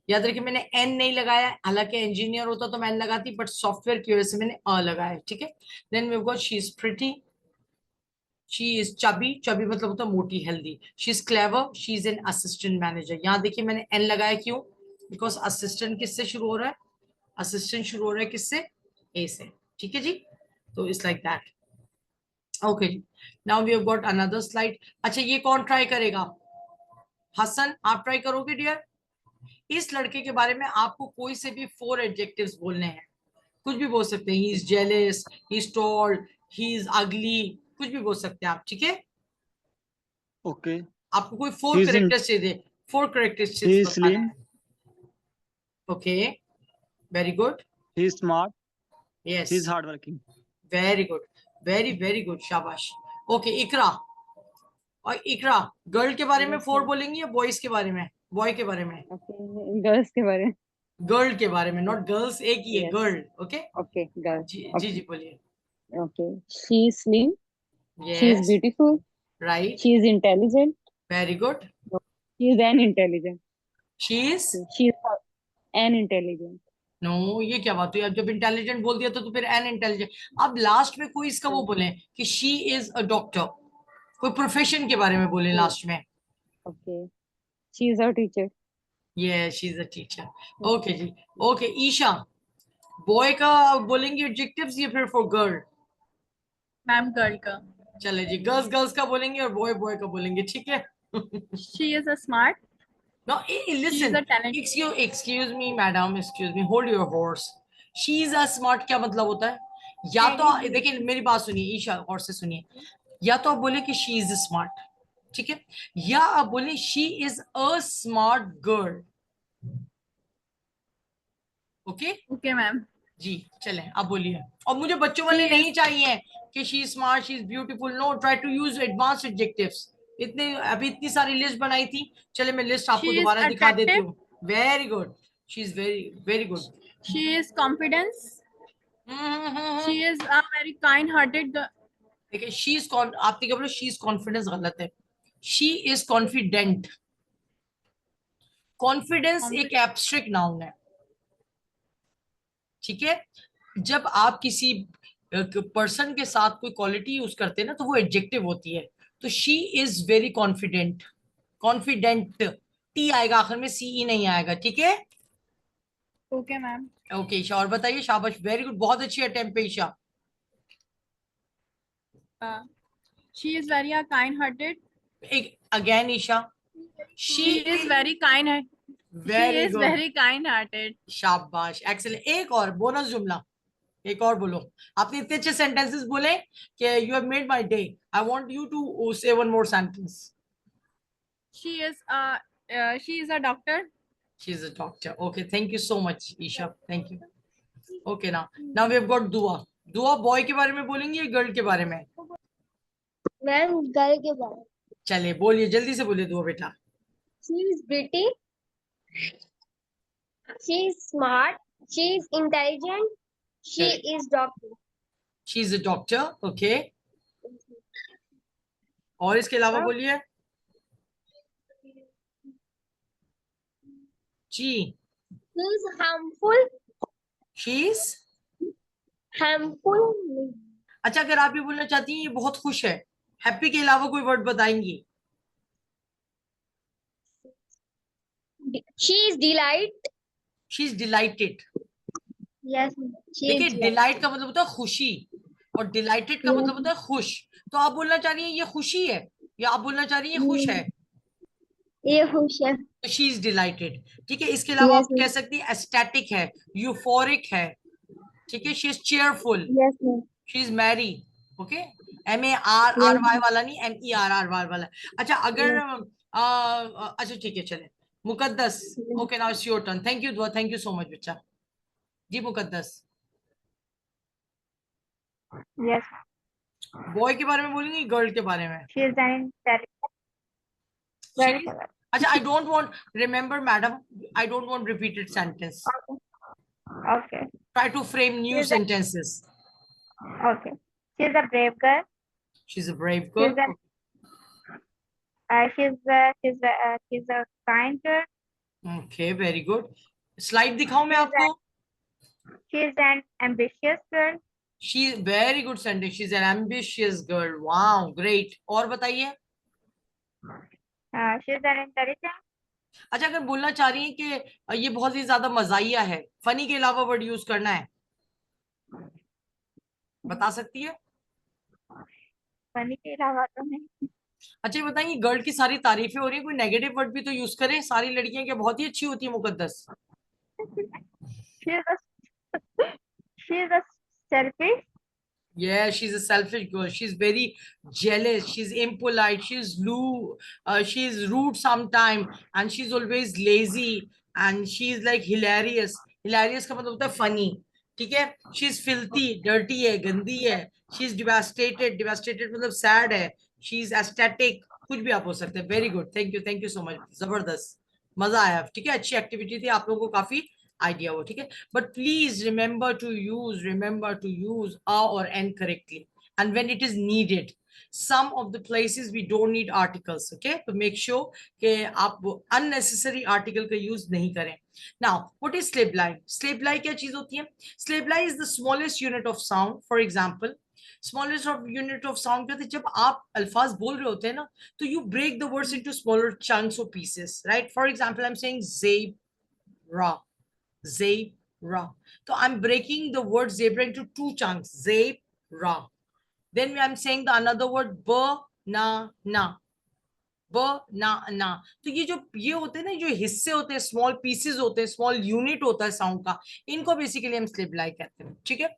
याद रखिए मैंने N नहीं लगाया, हालांकि engineer होता तो मैं N लगाती, बट सॉफ्टवेयर की वजह से मैंने अ लगाया, ठीक है। Then we got she is pretty, she is chubby. Chubby मतलब होता है मोटी, healthy. She is clever, she is an assistant manager. यहाँ देखिए मैंने एन लगाया, क्यों? बिकॉज असिस्टेंट किससे शुरू हो रहा है? असिस्टेंट शुरू हो रहा है किससे? ए से। ठीक है जी, तो इट्स लाइक दैट। ओके जी, now we have got another slide. अच्छा ये कौन ट्राई करेगा? हसन, आप ट्राई करोगे डियर? इस लड़के के बारे में आपको कोई से भी 4 एडजेक्टिव्स बोलने हैं, कुछ भी बोल सकते हैं। He is jealous, he is tall, he is अगली, कुछ भी बोल सकते हैं आप। ठीक है, Okay. आपको कोई 4 He is in. करेक्टर्स चाहिए, 4 He करेक्टरिस्टिक्स is बताने slim. हैं। Okay, very good. He is smart. Yes, He is hardworking. Very good, very very good, शाबाश। ओके इकरा, और इकरा गर्ल के बारे में Yes, 4 ma'am. बोलेंगी या बॉयज के बारे में? बॉय के बारे में, Okay, girls के बारे में. गर्ल के बारे में, नॉट गर्ल्स, एक ही है Yes. Girl. Okay Okay, girls. जी जी Okay. जी बोलिए। Okay. She is slim. She is yes, beautiful. Right, She is intelligent. Very good. She is an intelligent. She is, She is an intelligent. No ये क्या बात हुई? अब जब इंटेलिजेंट बोल दिया तो फिर एन इंटेलिजेंट। अब लास्ट में कोई इसका वो बोले कि शी इज अ डॉक्टर, कोई प्रोफेशन के बारे में बोले Okay. लास्ट में। Okay. She is our teacher. ये she is a teacher. Okay जी, ओके ईशा, बॉय का बोलेंगे एडजेक्टिव्स या फिर फॉर गर्ल? मैम गर्ल का। चले जी, गर्ल्स गर्ल्स का बोलेंगे और बॉय बॉय का बोलेंगे, ठीक है? She is a smart, no she is listen, a talent. Excuse me madam, excuse me, hold your horse. She is a smart क्या मतलब होता है? या तो देखिए मेरी बात सुनिए ईशा, और से सुनिए, या तो आप बोले कि शी इज स्मार्ट, ठीक है, या आप बोले she is a smart girl. Okay okay ma'am. जी, चले आप बोलिए। और मुझे बच्चों वाले शी नहीं इज चाहिए कि she is smart, she is beautiful, no, try to use advance adjectives. इतने अभी इतनी सारी लिस्ट बनाई थी, चले मैं लिस्ट आपको शी इज दोबारा दिखा देती अट्रैक्टिव, हूँ। Very good, she is very very good. She is confidence, she is a very kind hearted. देखिए शी इज आपने क्या बोला? शी इज कॉन्फिडेंस गलत है, शी इज कॉन्फिडेंट। कॉन्फिडेंस एक एब्स्ट्रैक्ट नाउन है, ठीक है? जब आप किसी पर्सन के साथ कोई क्वालिटी यूज करते हैं ना, तो वो एडजेक्टिव होती है। तो she is very confident, confident, T आएगा आखिर में, सी ई नहीं आएगा, ठीक है? Okay ma'am. ओके ईशा, और बताइए, शाबाश, वेरी गुड, बहुत अच्छी अटेम्प्ट है Isha. She is very kind hearted, एक again Isha, she she is very kind, she very is good, very kind hearted. शाबाश, एक्सेलेंट। एक और बोनस जुमला, एक और बोलो। आपने इतने अच्छे सेंटेंसेस बोले कि you have made my day. I want you to say one more sentence. She is a doctor. She is a doctor. Okay, thank you so much, Isha. Thank you. Okay, now we have got Dua. Dua boy के बारे में बोलेंगे या girl के बारे में? Ma'am girl के बारे में। चले बोलिए, जल्दी से बोलिए दुआ बेटा। She is pretty. She is smart. She is intelligent. She Correct. is doctor. She is a doctor. Okay. और इसके अलावा बोलिए जी। She is harmful. She is, Harmful. अच्छा अगर आप ये बोलना चाहती हैं ये बहुत खुश है, हैप्पी के अलावा कोई वर्ड बताएंगी? She is delight. She is delighted. Yes. She देखिए is delight. डिलाइट का मतलब होता है खुशी, और डिलाइटेड का मतलब होता है खुश। तो आप बोलना चाह रही हैं ये खुशी है, या आप बोलना चाह रही हैं ये खुश है? ये खुश है। तो शी इज डिलाइटेड, ठीक है। इसके अलावा Yes, आप कह सकती है एस्टैटिक है, यूफोरिक है, ठीक है। She is cheerful, yes, ma'am. She is merry, okay. MARRY वाला नहीं, MERRY वाला। अच्छा अगर अच्छा ठीक है, चले Muqaddas. Okay now it's your turn. Thank you Dua, thank you so much बच्चा। जी मुकद्दस, Yes. बॉय के बारे में बोलेंगे गर्ल के बारे में? She is an intelligent She girl. is, अच्छा I don't want, remember madam, I don't want repeated sentence, Okay. Try to frame new She's a- sentences. Okay. She is a brave girl. She's a brave She's girl. she's a kind girl. Okay, very good. Slide दिखाऊं मैं आपको? She is an ambitious girl. She very good sentence. She's an ambitious girl. Wow, great. और बताइए? She is an intelligent. अच्छा, अगर बोलना चाह रही है कि ये बहुत ही ज्यादा मजाहिया है, फनी के अलावा वर्ड यूज करना है, बता सकती है? फनी के अलावा तो नहीं। अच्छा, ये बताइए, गर्ल की सारी तारीफें हो रही है, कोई नेगेटिव वर्ड भी तो यूज करें, सारी लड़कियां क्या बहुत ही अच्छी होती है मुकद्दस? she is a she is a selfish. Yeah, she's a selfish girl. She's very jealous. She's impolite. She's rude sometimes, and she's always lazy. And she's like hilarious. Hilarious का मतलब होता है funny. ठीक है? She's filthy, dirty है, गंदी है. She's devastated. Devastated मतलब sad है. She's aesthetic. कुछ भी आप हो सकते हैं. Very good. Thank you so much. जबरदस्त. मजा आया. ठीक है? अच्छी एक्टिविटी थी. आप लोगों को काफी आइडिया हो. ठीक है? But please remember to use a or n correctly. And when it is needed, some of the places we don't need articles. Okay, so make sure कि आप unnecessary article का use नहीं करें. Now, what is syllabli? Syllabli क्या चीज होती है? Syllabli is the smallest unit of sound. For example, smallest of unit of sound क्या होता है? जब आप अल्फाज बोल रहे होते हैं ना, तो you break the words into smaller chunks or pieces, right? For example, I'm saying zebra. Zebra. So I'm breaking the word zebra into two chunks. Zebra. Then I'm saying the another word banana. banana. तो ये होते हैं ना, जो हिस्से होते हैं, small pieces होते हैं, स्मॉल यूनिट होता है साउंड का, इनको बेसिकली हम स्लेबलाई कहते हैं. ठीक है?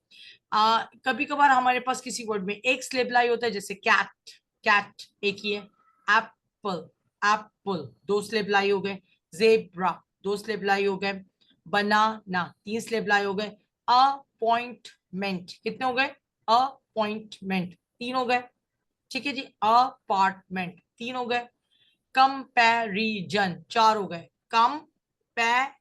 कभी कभार हमारे पास किसी वर्ड में एक स्लेबलाई होता है, जैसे कैट. कैट एक ही है. एप्पल. एप्पल दो स्लेबलाई हो गए. जेब्रा दो स्लेबलाई हो गए. बनाना तीन स्लेबलाई हो गए. अपॉइंटमेंट कितने हो गए? अपॉइंटमेंट तीन हो गए. ठीक है जी. अपार्टमेंट तीन हो गए. कंपैरिजन चार हो गए. कंपैरिजन.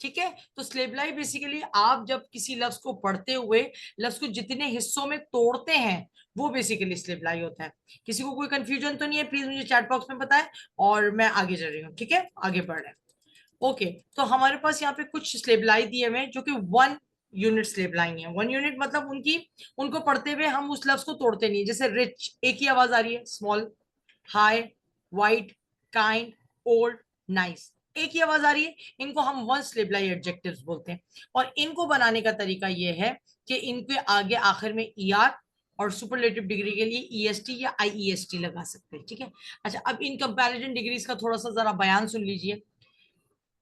ठीक है? तो स्लेबलाई बेसिकली आप जब किसी लफ्ज को पढ़ते हुए लफ्ज को जितने हिस्सों में तोड़ते हैं, वो बेसिकली स्लेबलाई होता है. किसी को कोई कंफ्यूजन तो नहीं है? प्लीज मुझे चैट बॉक्स में बताएं और मैं आगे चल रही हूँ. ठीक है? आगे बढ़ रहे हैं. ओके, तो हमारे पास यहाँ पे कुछ स्लेबलाई दिए हुए हैं जो कि 1 यूनिट स्लेबलाई है. 1 यूनिट मतलब उनको पढ़ते हुए हम उस लफ्ज को तोड़ते नहीं. जैसे रिच एक ही आवाज आ रही है. Small, high, wide, kind, old, nice एक ही आवाज आ रही है. इनको हम 1 स्लेबलाई एडजेक्टिव्स बोलते हैं. और इनको बनाने का तरीका ये है कि इनके आगे आखिर में ER और सुपरलेटिव डिग्री के लिए EST या IEST लगा सकते हैं. ठीक है? अच्छा, अब इन कंपैरिजन डिग्रीज का थोड़ा सा जरा बयान सुन लीजिए.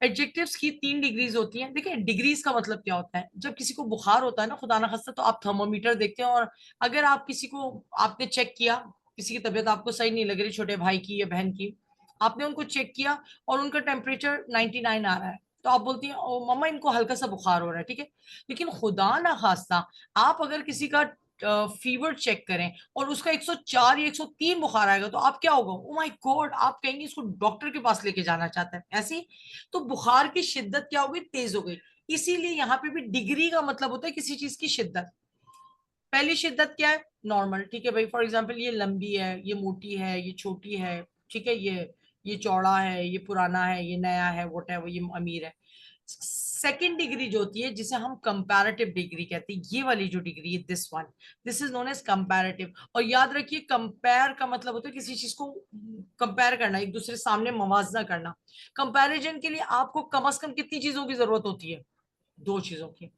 एडजेक्टिव्स की 3 डिग्रीज होती हैं. देखिए, डिग्रीज का मतलब क्या होता है? जब किसी को बुखार होता है ना, खुदा ना खास्ता, तो आप थर्मोमीटर देखते हैं, और अगर आप किसी को आपने चेक किया, किसी की तबीयत आपको सही नहीं लग रही, छोटे भाई की या बहन की, आपने उनको चेक किया और उनका टेम्परेचर 99 आ रहा है, तो आप बोलती हैं ओ मम्मा इनको हल्का सा बुखार हो रहा है. ठीक है? लेकिन खुदा ना खास्ता आप अगर किसी का फीवर चेक करें और उसका 104 या 103 बुखार आएगा, तो आप क्या होगा? ओ माय गॉड, आप कहेंगे इसको डॉक्टर के पास लेके जाना चाहता है. ऐसी तो बुखार की शिद्दत क्या हो गई? तेज हो गई. इसीलिए यहाँ पे भी डिग्री का मतलब होता है किसी चीज की शिद्दत. पहली शिद्दत क्या है? नॉर्मल. ठीक है भाई, फॉर एग्जाम्पल ये लंबी है, ये मोटी है, ये छोटी है. ठीक है? ये चौड़ा है, ये पुराना है, ये नया है, वोट है वो, ये अमीर है. सेकेंड डिग्री जो होती है, जिसे हम कंपैरेटिव डिग्री कहते हैं, ये वाली जो डिग्री है, this is known as comparative. और याद रखिए, कंपेयर का मतलब होता है किसी चीज को कंपेयर करना, एक दूसरे सामने मवाजना करना. कंपैरिजन के लिए आपको कम से कम कितनी चीजों की जरूरत होती है? 2 चीजों की.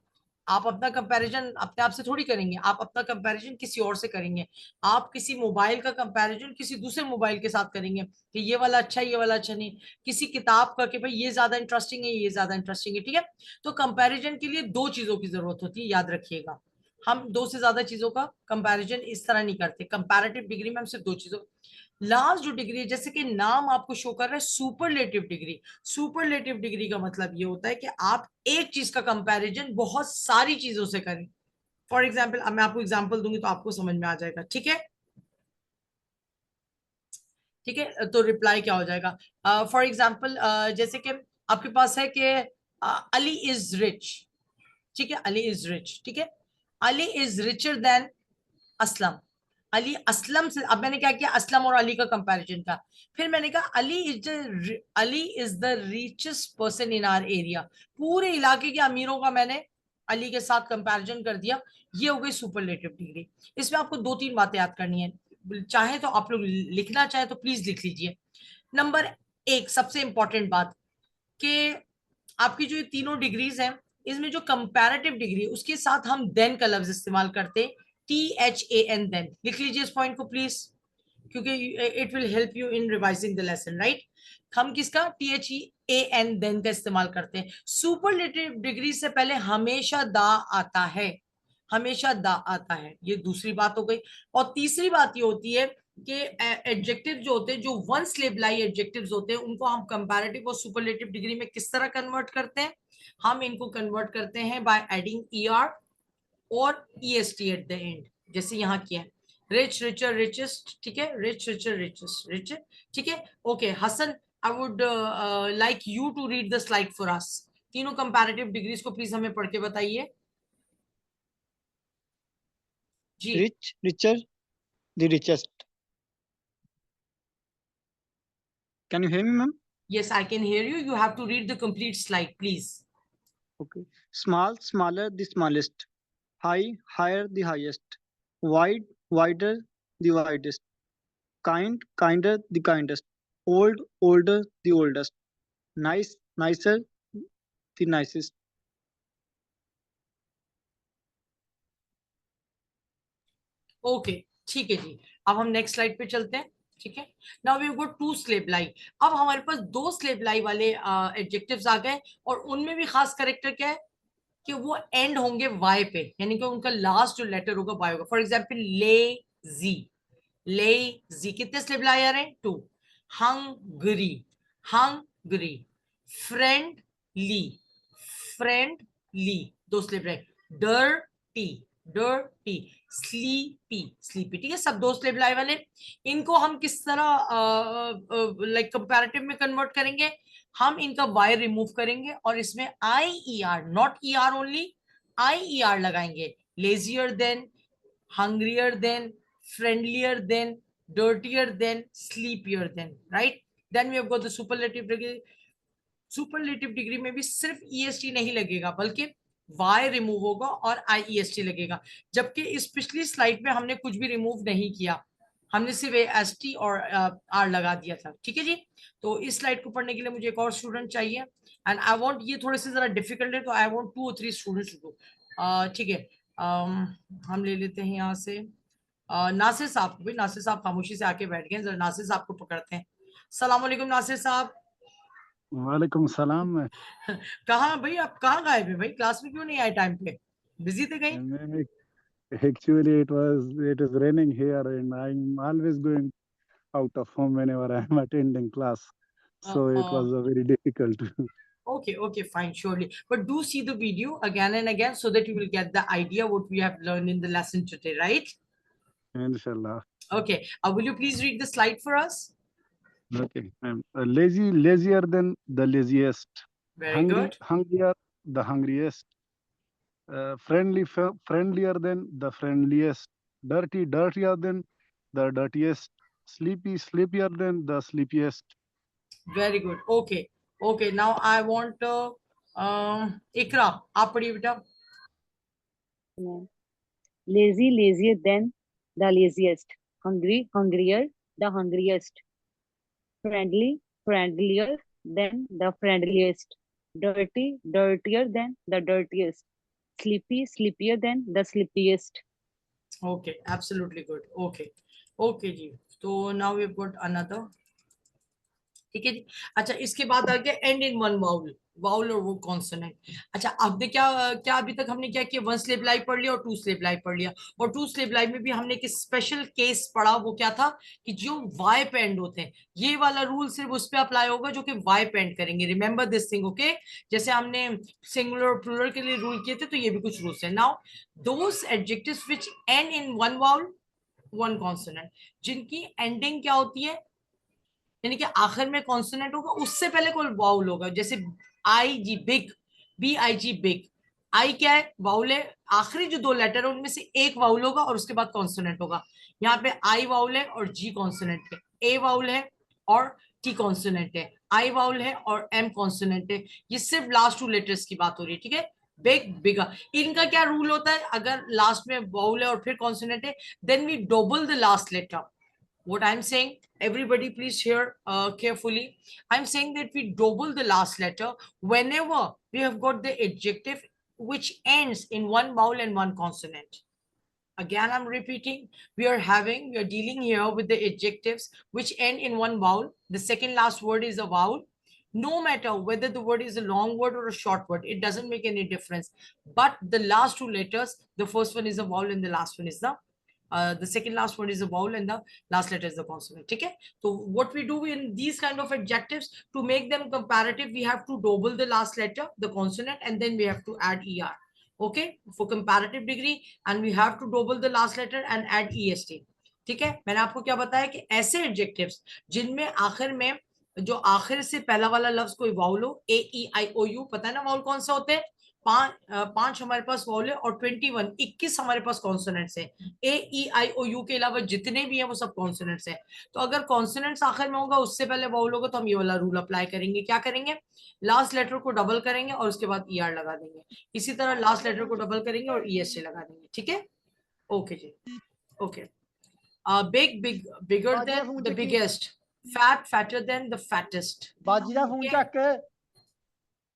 आप अपना कंपैरिजन अपने आप से थोड़ी करेंगे, आप अपना कंपैरिजन किसी और से करेंगे. आप किसी मोबाइल का कंपैरिजन किसी दूसरे मोबाइल के साथ करेंगे कि ये वाला अच्छा है, ये वाला अच्छा नहीं. किसी किताब का कि भाई ये ज्यादा इंटरेस्टिंग है, ये ज्यादा इंटरेस्टिंग है. ठीक है? तो कंपैरिजन के लिए 2 चीजों की जरूरत होती है, याद रखिएगा. हम 2 से ज्यादा चीजों का कंपैरिजन इस तरह नहीं करते. कंपैरेटिव डिग्री में हम सिर्फ 2 चीजों. लास्ट जो डिग्री है, जैसे कि नाम आपको शो कर रहा है, सुपरलेटिव डिग्री. सुपरलेटिव डिग्री का मतलब ये होता है कि आप एक चीज का कंपैरिजन बहुत सारी चीजों से करें. फॉर एग्जाम्पल, अब मैं आपको एग्जाम्पल दूंगी तो आपको समझ में आ जाएगा. ठीक है? ठीक है, तो रिप्लाई क्या हो जाएगा? फॉर एग्जाम्पल, जैसे कि आपके पास है कि अली इज रिच. ठीक है? Ali is rich. ठीक है? Ali is richer than Aslam. Ali Aslam से, अब मैंने क्या किया? असलम और अली का कंपैरिजन का. फिर मैंने कहा Ali is the richest person in our area. पूरे इलाके के अमीरों का मैंने अली के साथ कंपैरिजन कर दिया. ये हो गई सुपरलेटिव डिग्री. इसमें आपको 2-3 बातें याद करनी है. चाहे तो आप लोग लिखना चाहे तो प्लीज लिख लीजिए. नंबर एक सबसे इंपॉर्टेंट बात कि आपकी जो ये तीनों डिग्रीज हैं, इसमें जो कंपैरेटिव डिग्री है उसके साथ हम देन का लफ्ज इस्तेमाल करते हैं, THAN, देन। लिख लीजिए इस पॉइंट को प्लीज, क्योंकि it will help you in revising the lesson, right. हम किसका THEAN देन का इस्तेमाल करते हैं। सुपरलेटिव डिग्री से पहले हमेशा दा आता है, हमेशा दा आता है, ये दूसरी बात हो गई। और तीसरी बात ये होती है कि एडजेक्टिव जो होते हैं, जो वन सिलेबलाई एडजेक्टिव्स होते हैं, उनको हम कंपैरेटिव और सुपरलेटिव डिग्री में किस तरह कन्वर्ट करते हैं। हम इनको कन्वर्ट करते हैं बाय एडिंग ER और EST एट द एंड, जैसे यहाँ किया है, रिच, रिचर, रिचेस्ट, ठीक है, रिच, रिचर, रिचेस्ट, रिचर, ठीक है। Okay Hasan, I would like you to read the slide for us. तीनों कंपैरेटिव डिग्रीज को प्लीज हमें पढ़ के बताइए जी। Rich, richer, the richest. Can you hear me, ma'am? Yes, I can hear you. You have to read the complete slide, please. Okay. Small, smaller, the smallest. High, higher, the highest. Wide, wider, the widest. Kind, kinder, the kindest. Old, older, the oldest. Nice, nicer, the nicest. Okay ठीक है जी, अब हम next slide पे चलते हैं, ठीक है। Now we go to syllable. अब हमारे पास दो स्लेब लाई वाले एडजेक्टिव्स आ गए, और उनमें भी खास कैरेक्टर क्या है कि वो एंड होंगे वाई पे, यानी कि उनका लास्ट जो लेटर होगा वाई होगा। फॉर एग्जाम्पल लेजी, लेजी, कितने स्लेब लाई आ रहे हैं, 2। Hungry, hungry. Friendly, friendly, 2 syllable. Dirty, dirty. Sleepy, sleepy, ठीक है, सब 2 स्लेब लाई वाले। इनको हम किस तरह लाइक कंपैरेटिव में कन्वर्ट करेंगे। हम इनका वाई रिमूव करेंगे और इसमें IER, not ER only, IER लगाएंगे। Lazier than, hungrier than, friendlier than, dirtier than, sleepier than, right? Then we have got the superlative degree. Superlative degree में भी सिर्फ EST नहीं लगेगा, बल्कि Y रिमूव होगा और IEST लगेगा। जबकि इस पिछली स्लाइड में हमने कुछ भी रिमूव नहीं किया, हमने सिर्फ ST और R लगा दिया था, ठीक है जी। तो इस स्लाइड को पढ़ने के लिए मुझे एक और स्टूडेंट चाहिए, एंड आई वांट, ये थोड़े से जरा डिफिकल्ट है, तो आई वांट 2 और 3 स्टूडेंट्स टू डू, ठीक है। हम ले लेते हैं यहाँ से नासिर साहब को। भाई नासिर साहब खामोशी से आके बैठ गए, जरा नासिर साहब को पकड़ते हैं। सलाम वालेकुम नासिर साहब। वालेकुम सलाम। कहाँ भाई, आप कहाँ गायब है भाई, क्लास में क्यों नहीं आए टाइम पे, बिजी थे कहीं? Actually, it is raining here, and I'm always going out of home whenever I'm attending class. So it was a very difficult. Okay, okay, fine, surely. But do see the video again and again so that you will get the idea what we have learned in the lesson today, right? Inshallah. Okay. Will you please read the slide for us? Okay. Lazy, lazier than the laziest. Very Hungry, good. hungrier, the hungriest. Friendly, friendlier than the friendliest. Dirty, dirtier than the dirtiest. Sleepy, sleepier than the sleepiest. Very good. Okay. Okay. Now I want Ikra, आप पढ़िए बेटा। Lazy, lazier than the laziest. Hungry, hungrier, the hungriest. Friendly, friendlier than the friendliest. Dirty, dirtier than the dirtiest. Sleepy, sleepier than the sleepiest. Okay, absolutely good. Okay, okay जी। तो now we've got another, ठीक है जी। अच्छा, इसके बाद आ गया and in one vowel, vowel और वो consonant. अच्छा, आपने क्या क्या अभी तक हमने क्या किया, 1 स्लेब लाई पढ़ लिया और 2 स्लेब लाई पढ़ लिया। और 2 स्लेब लाई में भी हमने एक स्पेशल केस पढ़ा, वो क्या था कि जो वाई पे एंड होते हैं, ये वाला रूल सिर्फ उस पर अप्लाई होगा जो कि वाई पे एंड करेंगे। Remember this thing, okay. जैसे हमने सिंगुलर और प्लूरल के लिए रूल किए थे, तो ये भी कुछ रूल्स है। Now those adjectives which and in one vowel, one consonant, जिनकी एंडिंग क्या होती है, यानी कि आखिर में कॉन्सोनेंट होगा, उससे पहले कोई वाउल होगा। जैसे IG, बिग, BIG, बिग। आई क्या है, वाउल है। आखिरी जो 2 लेटर है उनमें से एक वाउल होगा और उसके बाद कॉन्सोनेंट होगा। यहाँ पे I वाउल है और G कॉन्सोनेंट है, A वाउल है और T कॉन्सोनेंट है, I वाउल है और M कॉन्सोनेंट है। ये सिर्फ लास्ट 2 लेटर्स की बात हो रही है, ठीक है। बिग, बिगर, इनका क्या रूल होता है, अगर लास्ट में वाउल है और फिर कॉन्सोनेंट है, then we double the last letter, what I'm saying, everybody please hear carefully. I'm saying that we double the last letter whenever we have got the adjective which ends in one vowel and one consonant. Again, I'm repeating, we are dealing here with the adjectives which end in one vowel. The second last word is a vowel. No matter whether the word is a long word or a short word, it doesn't make any difference. But the last two letters, the first one is a vowel and the last one is the second last one is a vowel and the last letter is the consonant. Okay. So what we do in these kind of adjectives, to make them comparative, we have to double the last letter, the consonant, and then we have to add er. Okay, for comparative degree, and we have to double the last letter and add est. ठीक है, मैंने आपको क्या बताया कि ऐसे adjectives जिनमें आखिर में जो आखिर से पहला वाला लफ्ज कोई वाउल हो, ए ई आई ओ यू, पता है ना वाउल कौन सा होते हैं? पांच हमारे पास वाउल है और 21 हमारे पास कॉन्सोनेंट्स है। ए ई आई ओ यू के अलावा जितने भी हैं वो सब कॉन्सोनेंट्स है। तो अगर कॉन्सोनेंट्स आखिर में होगा, उससे पहले वाउल होगा, तो हम ये वाला रूल अप्लाई करेंगे। क्या करेंगे? लास्ट लेटर को डबल करेंगे और उसके बाद ई आर लगा देंगे। इसी तरह लास्ट लेटर को डबल करेंगे और ई एस से लगा देंगे। ठीक है, ओके जी, okay. Big bigger than the biggest, fat fatter than the fattest. बाजी दा फोन चक।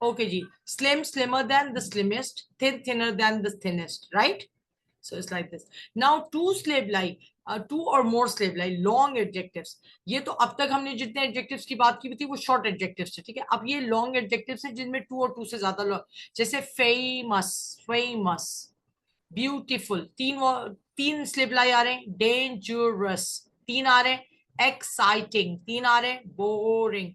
Okay ji, slim slimmer than the slimmest, thin thinner than the thinnest, right? So it's like this. Now two slave like two or more slave like long adjectives. ये तो अब तक हमने जितने adjectives की बात की थी वो short adjectives थे, ठीक है? अब ये long adjectives है जिनमें two और two से ज्यादा long, जैसे famous, famous, beautiful, तीन slave लाई आ रहे हैं, dangerous तीन आ रहे हैं, exciting तीन आ रहे हैं, boring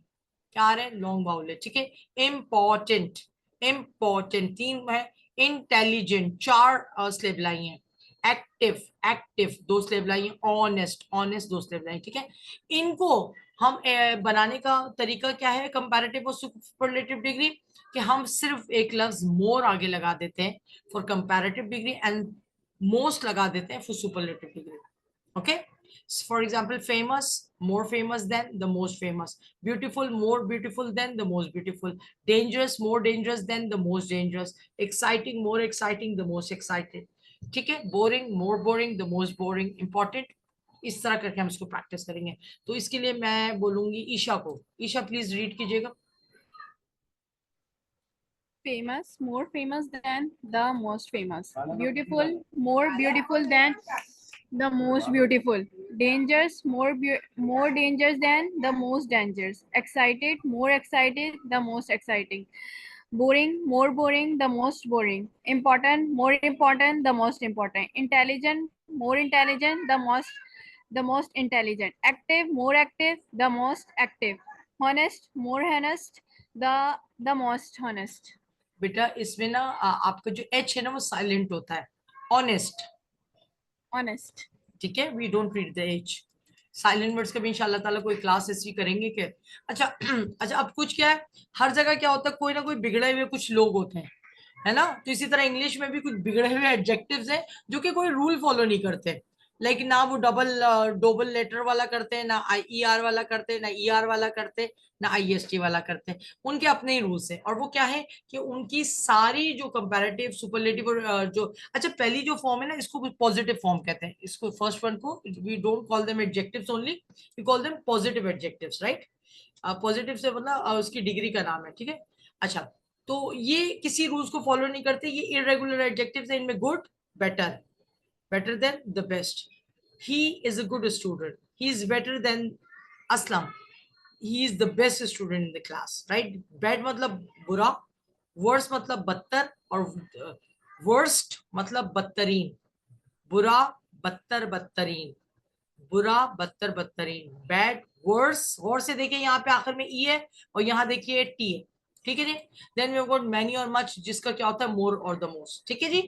क्या आ रहे हैं, लॉन्ग बाउल है। ठीक है, इंपॉर्टेंट, इंपॉर्टेंट तीन है, इंटेलिजेंट चार स्लेब लाई हैं, एक्टिव, एक्टिव दो स्लेब लाई हैं, ऑनेस्ट, ऑनेस्ट दो स्लेब लाई। ठीक है, इनको हम बनाने का तरीका क्या है कंपैरेटिव और सुपरलेटिव डिग्री, कि हम सिर्फ एक लफ्ज मोर आगे लगा देते हैं for comparative degree and most लगा देते हैं for superlative degree. Okay, for example, famous, more famous than the most famous, beautiful, more beautiful than the most beautiful, dangerous, more dangerous than the most dangerous, exciting, more exciting, the most excited। ठीक है, boring, more boring, the most boring, important। इस तरह करके हम इसको practice करेंगे। तो इसके लिए मैं बोलूंगी ईशा को। ईशा प्लीज रीड कीजिएगा। famous, more famous than the most famous, beautiful, more beautiful than the most beautiful, dangerous, more dangerous than the most dangerous, excited, more excited, the most exciting, boring, more boring, the most boring, important, more important, the most important, intelligent, more intelligent, the most intelligent, active, more active, the most active, honest, more honest, the most honest। बेटा इसमें ना आपका जो H है ना वो silent होता है, ऑनेस्ट, ऑनेस्ट। ठीक है, we don't read the H. Silent words का भी इंशाल्लाह ताला कोई क्लास ऐसी करेंगे क्या? अच्छा अच्छा, अब कुछ क्या है, हर जगह क्या होता है, कोई ना कोई बिगड़े हुए कुछ लोग होते हैं, है ना? तो इसी तरह इंग्लिश में भी कुछ बिगड़े हुए एडजेक्टिव्स हैं जो कि कोई रूल फॉलो नहीं करते, लाइक ना वो डबल लेटर वाला करते हैं, ना IER वाला करते हैं, ना ER वाला करते हैं, ना IST वाला करते हैं। उनके अपने ही रूल्स हैं, और वो क्या है कि उनकी सारी जो कंपैरेटिव, सुपरलेटिव और जो, अच्छा पहली जो फॉर्म है ना, इसको पॉजिटिव फॉर्म कहते हैं। इसको फर्स्ट वन को we don't call them adjectives only, we call them positive adjectives, right? Positive से मतलब उसकी डिग्री का नाम है, ठीक है? अच्छा, तो ये किसी रूल्स को फॉलो नहीं करते, ये इरेगुलर एडजेक्टिव्स हैं। इनमें good, better, better than, the best, he is a good student, he is better than Aslam, he is the best student in the class, right? Bad मतलब बुरा, worse मतलब बदतर, और worst मतलब बदतरीन, बुरा, बदतर, बदतरीन, बुरा, बदतर, बदतरीन, बैड, वर्स। वर्स से देखिए यहाँ पे आखिर में ई है और यहाँ देखिए टी है, ठीक है जी। Then we have got many और मच, जिसका क्या होता है मोर और द मोस्ट, ठीक है जी।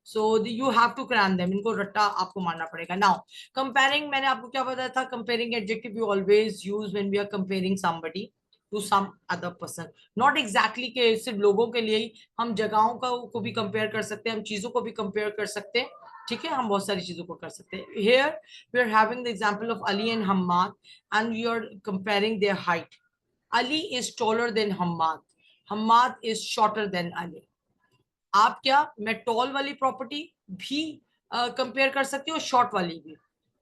So you have to cram them, इनको रट्टा आपको मारना पड़ेगा। नाउ कंपेयरिंग, मैंने आपको क्या बताया था, comparing adjective you always use when we are comparing somebody to some other person, not exactly के सिर्फ लोगों के लिए ही, हम जगहों को भी कंपेयर कर सकते हैं, हम चीजों को भी कंपेयर कर सकते हैं, ठीक है, हम बहुत सारी चीजों को कर सकते हैं। Here we are having the example of Ali and Hammad and we are comparing their height. Ali is taller than Hammad, Hammad is shorter than Ali. आप क्या, मैं टॉल वाली प्रॉपर्टी भी कंपेयर कर सकती हूँ, शॉर्ट वाली भी,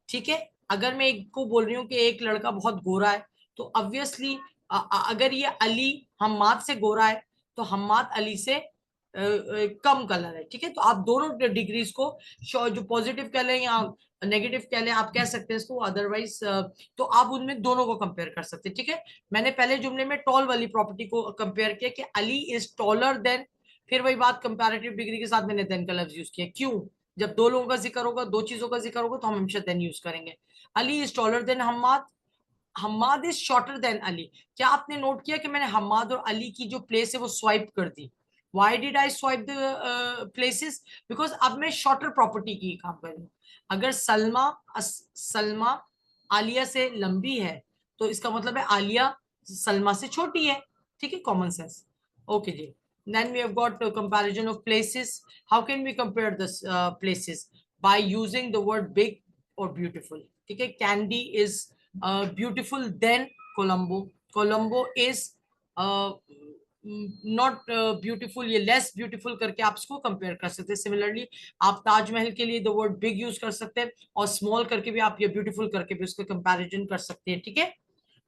ठीक है? अगर मैं एक को बोल रही हूँ कि एक लड़का बहुत गोरा है, तो ऑब्वियसली अगर ये अली हम्माद से गोरा है, तो हम्माद अली से कम कलर है, ठीक है। तो आप दोनों डिग्रीज को जो पॉजिटिव कह लें या नेगेटिव कह लें, आप कह सकते हैं इसको, अदरवाइज तो आप उनमें दोनों को कंपेयर कर सकते हैं, ठीक है। मैंने पहले जुमले में टॉल वाली प्रॉपर्टी को कंपेयर किया कि अली इज टॉलर देन, फिर वही बात कंपैरेटिव डिग्री के साथ मैंने देन का लफ्ज यूज किया। क्यों? जब दो लोगों का जिक्र होगा, दो चीजों का जिक्र होगा, तो हम हमेशा देन यूज करेंगे। Ali is taller than Hammad, Hammad is shorter than Ali. क्या आपने नोट किया कि मैंने हम्माद और अली की जो प्लेस है वो स्वाइप कर दी? Why did I swipe the places? Because अब मैं शॉर्टर प्रॉपर्टी की काम कर रही हूँ। अगर सलमा आलिया से लंबी है, तो इसका मतलब है आलिया सलमा से छोटी है, ठीक है। Common sense. ओके जी। Then we have got a comparison of places. How can we compare this places? By using the word big or beautiful. ठीक है। Candy is beautiful than Colombo. Colombo is not beautiful, ये less beautiful करके आप इसको compare कर सकते हैं। Similarly आप ताजमहल के लिए द वर्ड बिग यूज कर सकते हैं, और स्मॉल करके भी आप ये ब्यूटीफुल करके भी उसका कंपैरिजन कर सकते हैं, ठीक है।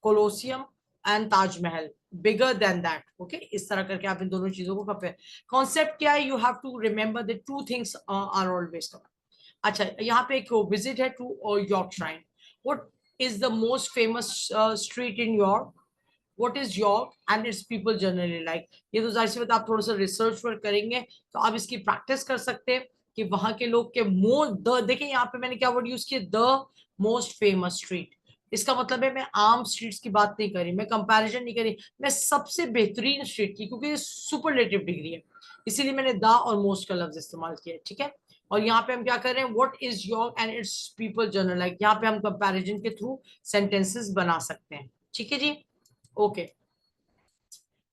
Colosseum and Taj Mahal, bigger than that, okay. इस तरह करके आप इन दोनों चीजों को कंपेयर। कॉन्सेप्ट क्या है? You have to remember the two things are always common. अच्छा, यहाँ पे एक विजिट है to York shrine. What is the most famous street in York? What is York and its people generally like? ये तो जाहिर सी बात, आप थोड़ा सा रिसर्च वर्क करेंगे तो आप इसकी प्रैक्टिस कर सकते हैं कि वहां के लोग के देखिए यहाँ पे मैंने क्या वर्ड यूज किया, द मोस्ट फेमस स्ट्रीट। इसका मतलब है मैं आम स्ट्रीट्स की बात नहीं करी, मैं कंपैरिजन नहीं करी, मैं सबसे बेहतरीन स्ट्रीट की, क्योंकि ये सुपरलेटिव डिग्री है, इसीलिए मैंने द और मोस्ट का लफ्ज इस्तेमाल किया, ठीक है। और यहाँ पे हम क्या कर रहे हैं, what is York and it's people general like, यहाँ पे हम कंपैरिजन के थ्रू सेंटेंसेस बना सकते हैं, ठीक है जी। Okay,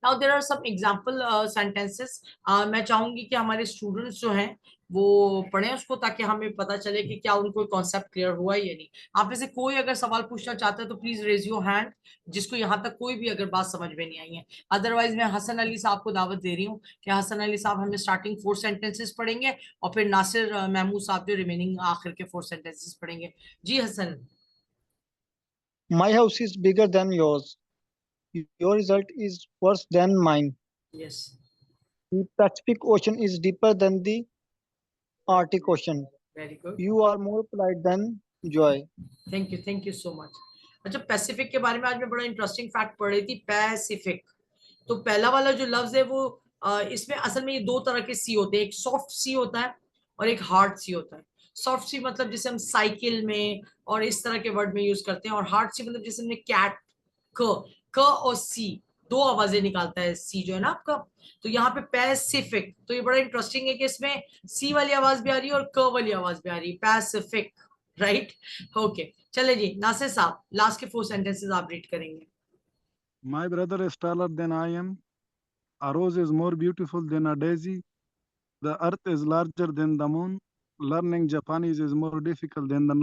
now there are some example sentences. मैं चाहूंगी कि हमारे स्टूडेंट्स जो हैं वो पढ़ें उसको, ताकि हमें पता चले कि क्या उनको कॉन्सेप्ट क्लियर हुआ है या नहीं। आप में से कोई अगर सवाल पूछना चाहता है तो प्लीज रेज योर हैंड, जिसको यहाँ तक कोई भी अगर बात समझ में नहीं आई है। अदरवाइज मैं हसन अली साहब को दावत दे रही हूँ कि हसन अली साहब हमें स्टार्टिंग 4 सेंटेंसेस पढ़ेंगे, और फिर नासिर महमूद साहब जो रिमेनिंग आखिर के 4 सेंटेंसेस पढ़ेंगे। जी Hasan. My house is bigger than yours. Your result is worse than mine. Yes, The Pacific Ocean is deeper than the Arctic Ocean. Very good, You are more polite than Joy. Thank you so much. अच्छा, Pacific के बारे में आज मैं बड़ा interesting fact पढ़ रही थी। पैसिफिक, तो पहला वाला जो लफ्ज है वो इसमें असल में ये दो तरह के सी होते हैं, एक सॉफ्ट सी होता है और एक हार्ड सी होता है। सॉफ्ट सी मतलब जैसे हम साइकिल में और इस तरह के वर्ड में यूज करते हैं, और हार्ड सी मतलब जैसे हमने कैट, क और सी दो आवाजें निकालता है सी जो है ना आपका। तो यहाँ पे पैसिफिक, तो ये बड़ा इंटरेस्टिंग है कि इसमें सी वाली आवाज भी आ रही है और क वाली आवाज भी आ रही है, पैसिफिक, राइट। ओके, चले जी नासिर साहब, लास्ट के 4 सेंटेंसेस आप रीड करेंगे। My brother is taller than I am. A rose is more beautiful than a daisy. The earth is larger than the moon. Learning Japanese is more difficult than the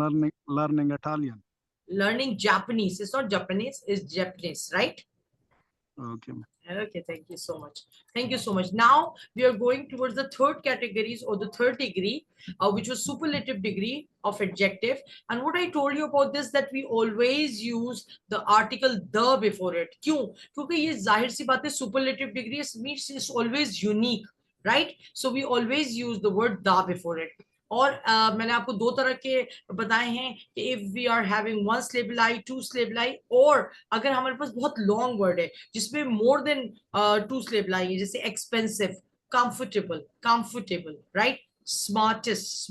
learning Italian. Learning Japanese, it's not Japanese, it's Japanese, right? Okay. Okay, thank you so much. Thank you so much. Now we are going towards the third categories or the third degree, which was superlative degree of adjective. And what I told you about this, that we always use the article the before it. क्यों? क्योंकि ये जाहिर सी बात है, superlative degree means it's always unique, right? So we always use the word the before it. और मैंने आपको दो तरह के बताए हैं कि if we are having 1 syllable, 2 syllable, और अगर हमारे पास बहुत लॉन्ग वर्ड है जिसमें मोर देन 2 syllable है, जैसे expensive, comfortable, right? Smartest,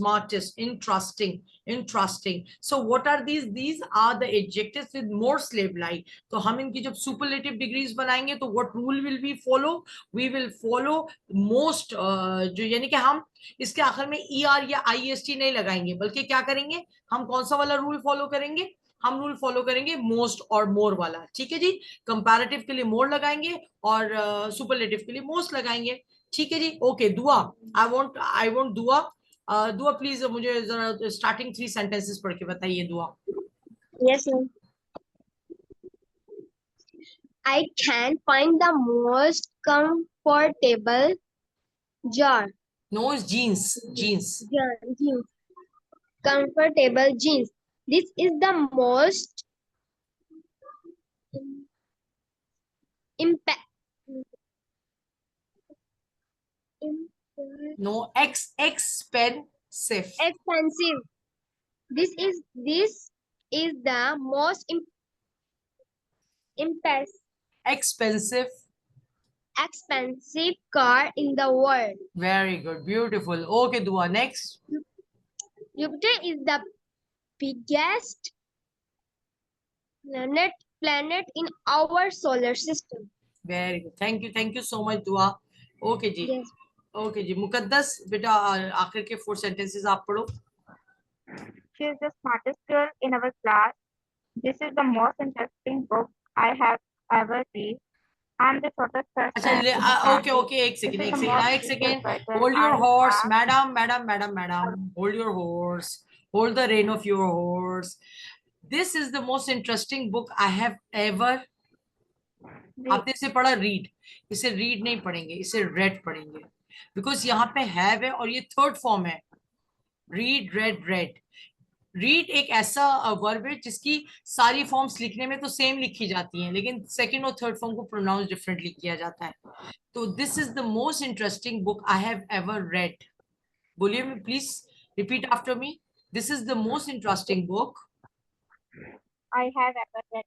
interesting. So what are these? These are the adjectives with more syllable. तो हम इनकी जब superlative degrees बनाएंगे तो what rule will we follow? We will follow most, जो यानी कि हम इसके आखिर में er या ist नहीं लगाएंगे, बल्कि क्या करेंगे, हम कौन सा वाला रूल फॉलो करेंगे? हम रूल फॉलो करेंगे मोस्ट और मोर वाला, ठीक है जी। कंपैरेटिव के लिए मोर लगाएंगे और सुपरलेटिव के लिए मोस्ट लगाएंगे, ठीक है जी। ओके, दुआ, आई वांट दुआ। दुआ प्लीज मुझे जरा स्टार्टिंग 3 सेंटेंसेस पढ़ के बताइए दुआ। Yes, ma'am. I can find the most comfortable jar. No is jeans, Jeans. Comfortable jeans This is the most impact. No, expensive. Expensive. This is the most Expensive. expensive car in the world. Very good, beautiful. Okay, Dua, next. Jupiter is the biggest planet in our solar system. Very good. Thank you so much, Dua. Okay ji. Yes. Okay जी. मुकद्दस बेटा आखिर के 4 sentences आप पढ़ो. She is the smartest girl in our class. This is the most interesting book I have ever read. I'm the shortest person अच्छा in the okay family. okay एक This second is एक the second most एक delicious second. burger Hold your I horse, have. madam. Hold your horse. Hold the rein of your horse. This is the most interesting book I have ever. read. आपने इसे पढ़ा read. इसे read नहीं पढ़ेंगे, इसे red पढ़ेंगे. Because यहाँ पे हैव है और ये थर्ड फॉर्म है. Read red red. रीड एक ऐसा वर्ब है जिसकी सारी फॉर्म्स लिखने में तो सेम लिखी जाती हैं, लेकिन सेकंड और थर्ड फॉर्म को प्रोनाउंस डिफरेंटली किया जाता है. तो this is the most interesting book I have ever read. बोलिए मैं please repeat after me. This is the most interesting book I have ever read.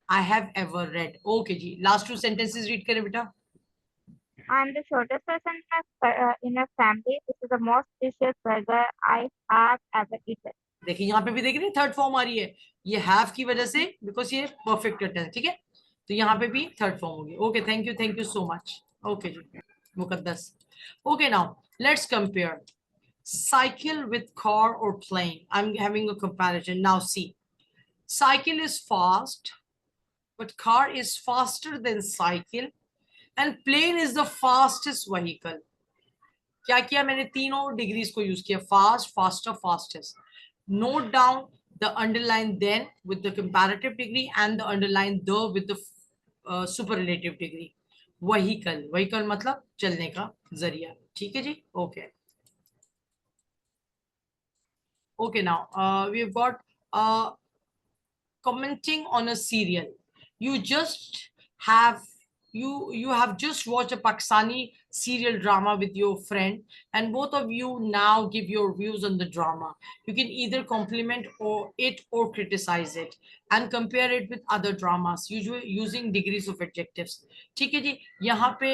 I have ever read. Okay जी, last 2 sentences read करें बेटा. I'm the shortest person in a family. This is the most delicious burger I have ever eaten. देखिए यहाँ पे भी देख रहे हैं थर्ड फॉर्म आ रही है, ये हैव की वजह से, बिकॉज ये परफेक्ट टेंस है. ठीक है, तो यहाँ पे भी थर्ड फॉर्म होगी. Okay, thank you so much. Okay जी Muqaddas. Okay, now let's compare cycle with car or plane. I'm having a comparison. Now see, cycle is fast, but car is faster than cycle, and plane is the fastest vehicle. क्या किया मैंने? तीनों degrees को use किया. Fast, faster, fastest. Note down the underline then with the comparative degree and the underline the with the superlative degree. Vehicle मतलब चलने का जरिया. ठीक है जी. Okay, now we've got commenting on a serial. You have just watched a Pakistani serial drama with your friend, and both of you now give your views on the drama. You can either compliment or criticize it and compare it with other dramas, usually using degrees of adjectives. ठीक है जी. यहाँ पे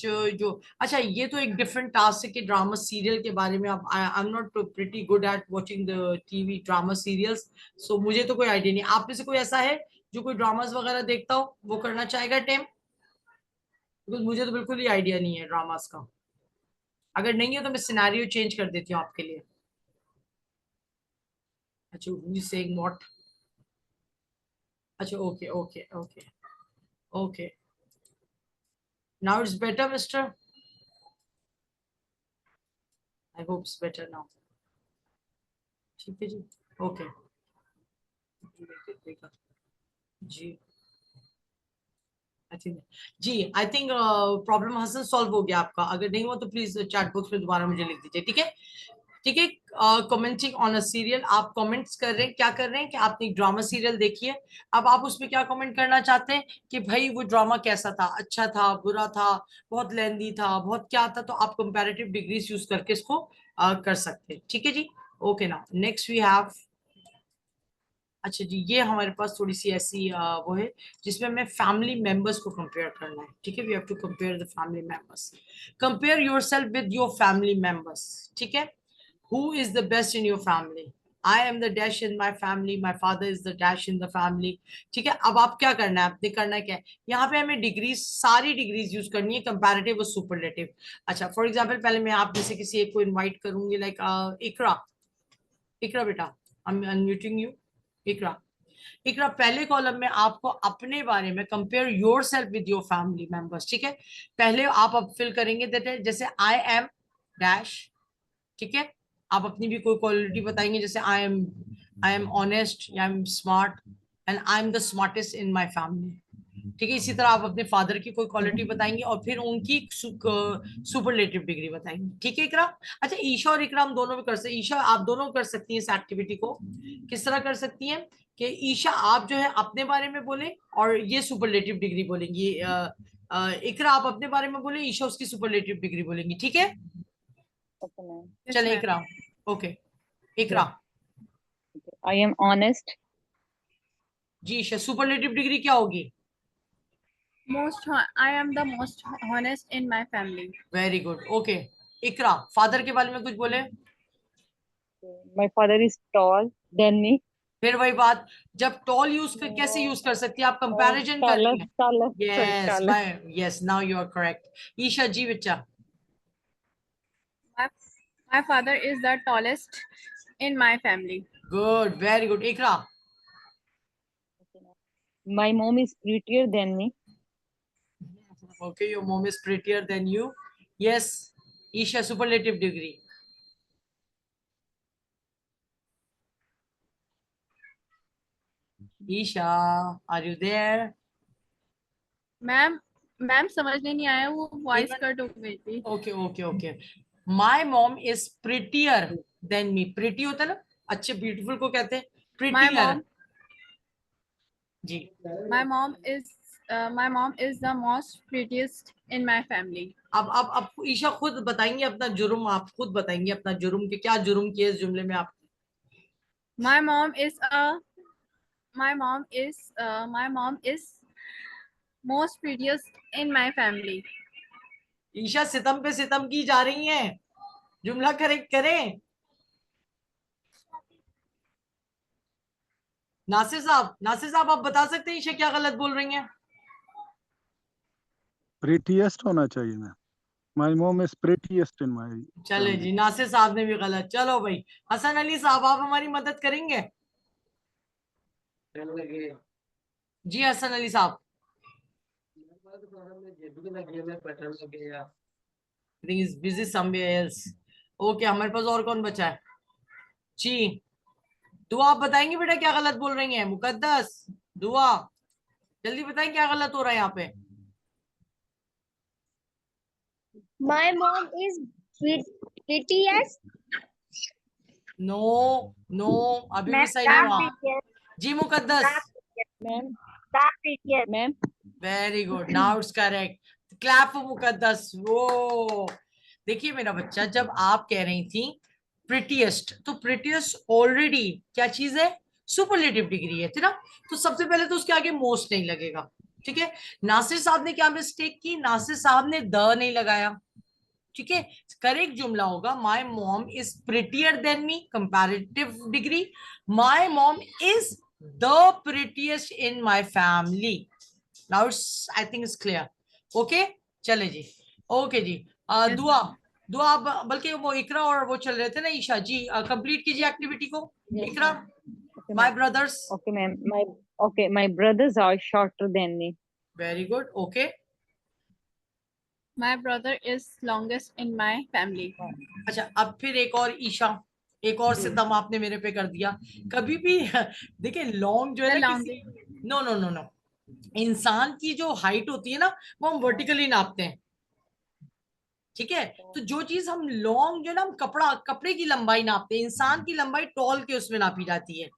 जो अच्छा, ये तो एक different task है कि ड्रामा सीरियल के बारे में. अब I am not pretty good at watching the TV drama serials, so मुझे तो कोई आइडिया नहीं. आप में से कोई ऐसा है जो कोई ड्रामास वगैरह देखता हो, वो करना चाहेगा टेम? मुझे तो बिल्कुल ही आइडिया नहीं है ड्रामास का. अगर नहीं है तो मैं सिनेरियो चेंज कर देती हूँ आपके लिए. अच्छा, who is saying what? अच्छा, okay. Now it's better, mister. I hope it's better now. ठीक है जी. Okay. जी I think problem Hasan solve हो गया आपका. अगर नहीं हो तो प्लीज चैट बॉक्स में दोबारा मुझे लिख दीजिए. ठीक है. Commenting on a serial. आप कमेंट्स कर रहे हैं, क्या कर रहे हैं कि आपने एक ड्रामा सीरियल देखी है. अब आप उसमें क्या कमेंट करना चाहते हैं कि भाई वो ड्रामा कैसा था, अच्छा था, बुरा था, बहुत लेंदी था, बहुत क्या था. तो आप कंपैरेटिव डिग्रीज यूज करके इसको कर सकते हैं. ठीक है जी. ओके, ना नेक्स्ट वी हैव. अच्छा जी, ये हमारे पास थोड़ी सी ऐसी वो है जिसमें हमें फैमिली मेंबर्स को कंपेयर करना है. ठीक है, we have to compare the family members. Compare yourself with your family members. ठीक है. Who is the best in your family? I am the dash in my family, my father is the dash in the family. ठीक है. अब आप क्या करना है, आपने करना क्या है, यहाँ पे हमें डिग्रीज, सारी डिग्रीज यूज करनी है, कंपैरेटिव और सुपरलेटिव. अच्छा, फॉर एग्जाम्पल पहले मैं आप में से किसी एक को इन्वाइट करूंगी, लाइक इकरा बेटा, आई एम अनम्यूटिंग यू. इकरा पहले कॉलम में आपको अपने बारे में compare yourself with your family members. ठीक है. पहले आप अब फिल करेंगे जैसे आई एम डैश. ठीक है. आप अपनी भी कोई क्वालिटी बताएंगे, जैसे I am honest, I am smart, and I am the smartest in my family. ठीक है, इसी तरह आप अपने फादर की कोई क्वालिटी बताएंगे और फिर उनकी सुपरलेटिव डिग्री बताएंगे। ठीक है इकरा? अच्छा, ईशा और इकरा हम दोनों में कर सकते हैं। ईशा आप दोनों कर सकती हैं इस एक्टिविटी को। किस तरह कर सकती हैं कि ईशा आप जो है अपने बारे में बोले और ये सुपरलेटिव डिग्री बोलेंगी, इकरा आप अपने बारे में बोले, ईशा उसकी सुपरलेटिव डिग्री बोलेंगी। ठीक है, Okay, ma'am. Yes, चले ma'am. Iqra. Okay Iqra. I am honest. जी ईशा, सुपरलेटिव डिग्री क्या होगी? I am the most honest in my family. Very good. Okay Iqra, father के बारे में कुछ बोले। My father is tall than me. फिर वही बात, जब टॉल कैसे यूज कर सकती है आप? कंपैरिजन कर रही Taller, हैं। taller. Sorry, yes taller. Yes, now you are correct. Isha ji बच्चा। My father is the tallest in my family. Good, very good. Iqra. My mom is prettier than me. Okay, your mom is prettier than you. Yes Isha, superlative degree. Isha, are you there? Ma'am समझने नहीं आया, वो voice cut हो गई थी। Okay okay okay. My mom is prettier than me. Pretty होता है ना, अच्छे ब्यूटीफुल को कहते हैं प्रिटियर। जी My mom is the most prettiest in my family. अब ईशा खुद बताएंगे अपना जुर्म, आप खुद बताएंगे अपना जुर्म कि क्या जुर्म किया इस जुमले में आप। My mom is most prettiest in my family. Isha सितम पे सितम की जा रही हैं, जुमला करेक्ट करें। नासिर साहब आप बता सकते हैं ईशा क्या गलत बोल रही हैं? prettiest होना चाहिए ma'am. My mom is prettiest in my चले family. जी, नासिर साहब ने भी गलत। चलो भाई, हसन अली साहब आप हमारी मदद करेंगे? जी हसन अली साहब। He's busy somewhere else. Okay, हमारे पास और कौन बचा है? जी दुआ, आप बताएंगे बेटा क्या गलत बोल रही हैं? मुकद्दस, दुआ जल्दी बताएं क्या गलत हो रहा है यहाँ पे। My mom is prettiest. No no, अभी भी मैं सही नहीं हुआ। prettiest, जी Muqaddas, Ma'am, prettiest. ma'am. Very good, now it's correct. Clap for Muqaddas. वो देखिए मेरा बच्चा, जब आप कह रही थी प्रिटीएस्ट, तो प्रिटीएस्ट ऑलरेडी क्या चीज है? सुपरलेटिव डिग्री है ना, तो सबसे पहले तो उसके आगे मोस्ट नहीं लगेगा। ठीक है, नासिर साहब ने क्या मिस्टेक की? नासिर साहब ने द नहीं लगाया। ठीक है, करेक्ट जुमला होगा my mom is prettier than me, comparative degree. My mom is the prettiest in my family. Now it's, I think it's clear. Okay चले जी। ओके जी, दुआ दुआ आप, बल्कि वो इकरा और वो चल रहे थे ना ईशा जी, कंप्लीट कीजिए एक्टिविटी को। इकरा, Okay, my ma'am. Brothers. Okay, ma'am. My brothers are shorter than me. Very good. Okay, My brother is longest in my family. अच्छा अब फिर एक और ईशा, एक और सितम आपने मेरे पे कर दिया। कभी भी देखिए लॉन्ग जो है ना किसी, नो नो नो नो, इंसान की जो हाइट होती है ना वो हम वर्टिकली नापते हैं। ठीक है, तो जो चीज हम लॉन्ग जो ना, हम कपड़े की लंबाई नापते हैं, इंसान की लंबाई टॉल के उसमें नापी जाती है।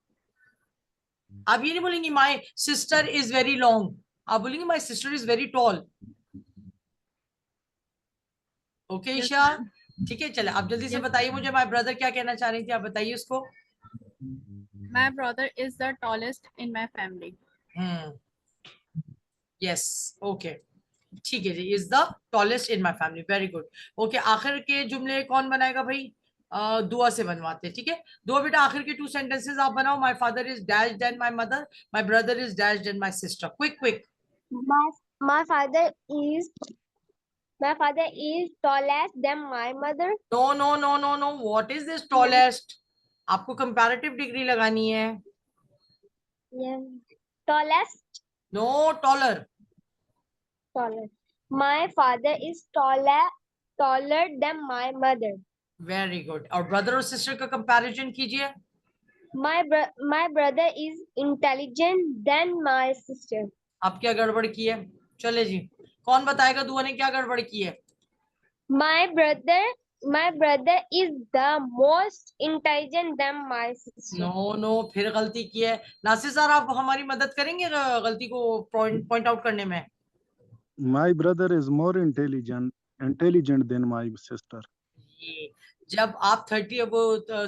आप ये नहीं बोलेंगे my sister is very long, आप बोलेंगे my sister is very tall. Okay Isha, ठीक है चले आप जल्दी से बताइए मुझे माय ब्रदर क्या कहना चाह रही थी, आप बताइए उसको। My brother is the tallest in my family. Yes okay, ठीक है जी, is the tallest in my family. Very good. Okay, आखिर के जुमले कौन बनाएगा भाई? दुआ से बनवाते हैं। ठीक है, दुआ बेटा आखिर के 2 सेंटेंसेस आप बनाओ। My father is dash than my mother, my brother is dash than my sister. Quick quick. My father is tallest than my mother. No no no no no, what is this tallest? आपको comparative degree लगानी है। Yeah. Tallest. No, taller. My father is taller than my mother. Very good. और brother और sister का comparison कीजिए। My brother is intelligent than my sister. आप क्या गड़बड़ की है? चले जी, कौन बताएगा दुआ ने क्या गड़बड़ की है? My brother is the most intelligent than my sister. No no, फिर गलती की है। नासिर सर, आप हमारी मदद करेंगे गलती को पॉइंट आउट करने में? My brother is more intelligent than my sister. ये जब आप 30 अब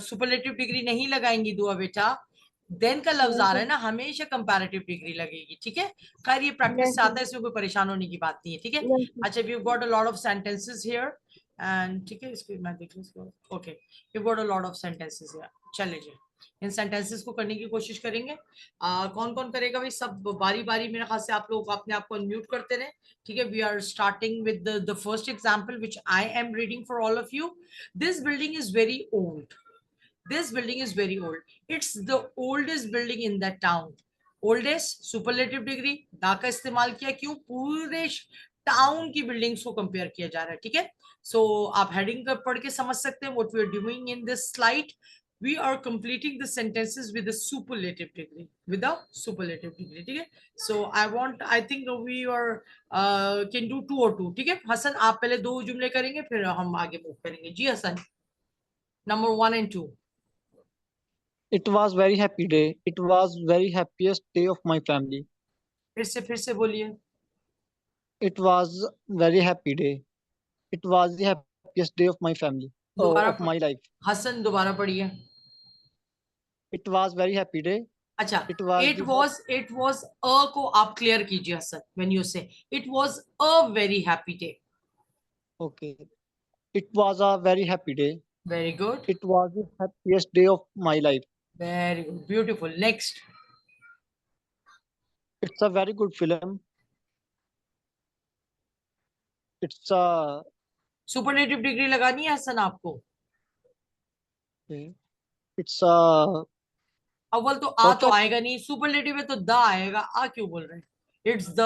सुपरलेटिव डिग्री नहीं लगाएंगी दुआ बेटा, देन का लफ्ज आ रहा है ना, हमेशा कंपैरेटिव डिग्री लगेगी, ठीक है? खैर ये प्रैक्टिस से आता है, इसमें कोई परेशान होने की बात नहीं है, ठीक है? अच्छा, we got a lot of sentences here and, ठीक है, इसको मैं देख लूं। Okay, we got a lot of sentences here. चलिए, इन सेंटेंसेस को करने की कोशिश करेंगे। कौन कौन करेगा भाई? सब बारी बारी मेरे ख्याल से आप लोग अपने आप को अनम्यूट करते रहे, ठीक है? We are starting with the first example which I am reading for all of you. This building is very old. This building is very old. It's the oldest building in that town. Oldest superlative degree दा का इस्तेमाल किया, क्यों? पूरे town की buildings को compare किया जा रहा है, ठीक है? सो आप हेडिंग पढ़ के समझ सकते हैं what we are doing in this slide. We are completing the sentences with a superlative degree. With a superlative degree, ठीक है? So I think we are can do 2 or 2, ठीक है? हसन, आप पहले 2 जुमले करेंगे, फिर हम आगे मूव करेंगे। जी Hasan, number 1 and 2। It was very happy day. It was very happiest day of my family. फिर से बोलिए। It was very happy day. It was the happiest day of my family. दोबारा Of my life. हसन, दोबारा पढ़िए। It was very happy day. अच्छा, It was it the was a को आप clear कीजिए हसन, व्हेन यू से it was a very happy day. okay. It was a very happy day. Very good, It was the happiest day of my life. Very good, beautiful. Next. It's a very good film. It's a superlative degree लगानी है हसन आपको? it's a अव्वल तो आ तो perfect. आएगा नहीं, superlative है तो द आएगा, आ क्यों बोल रहे हैं? It's the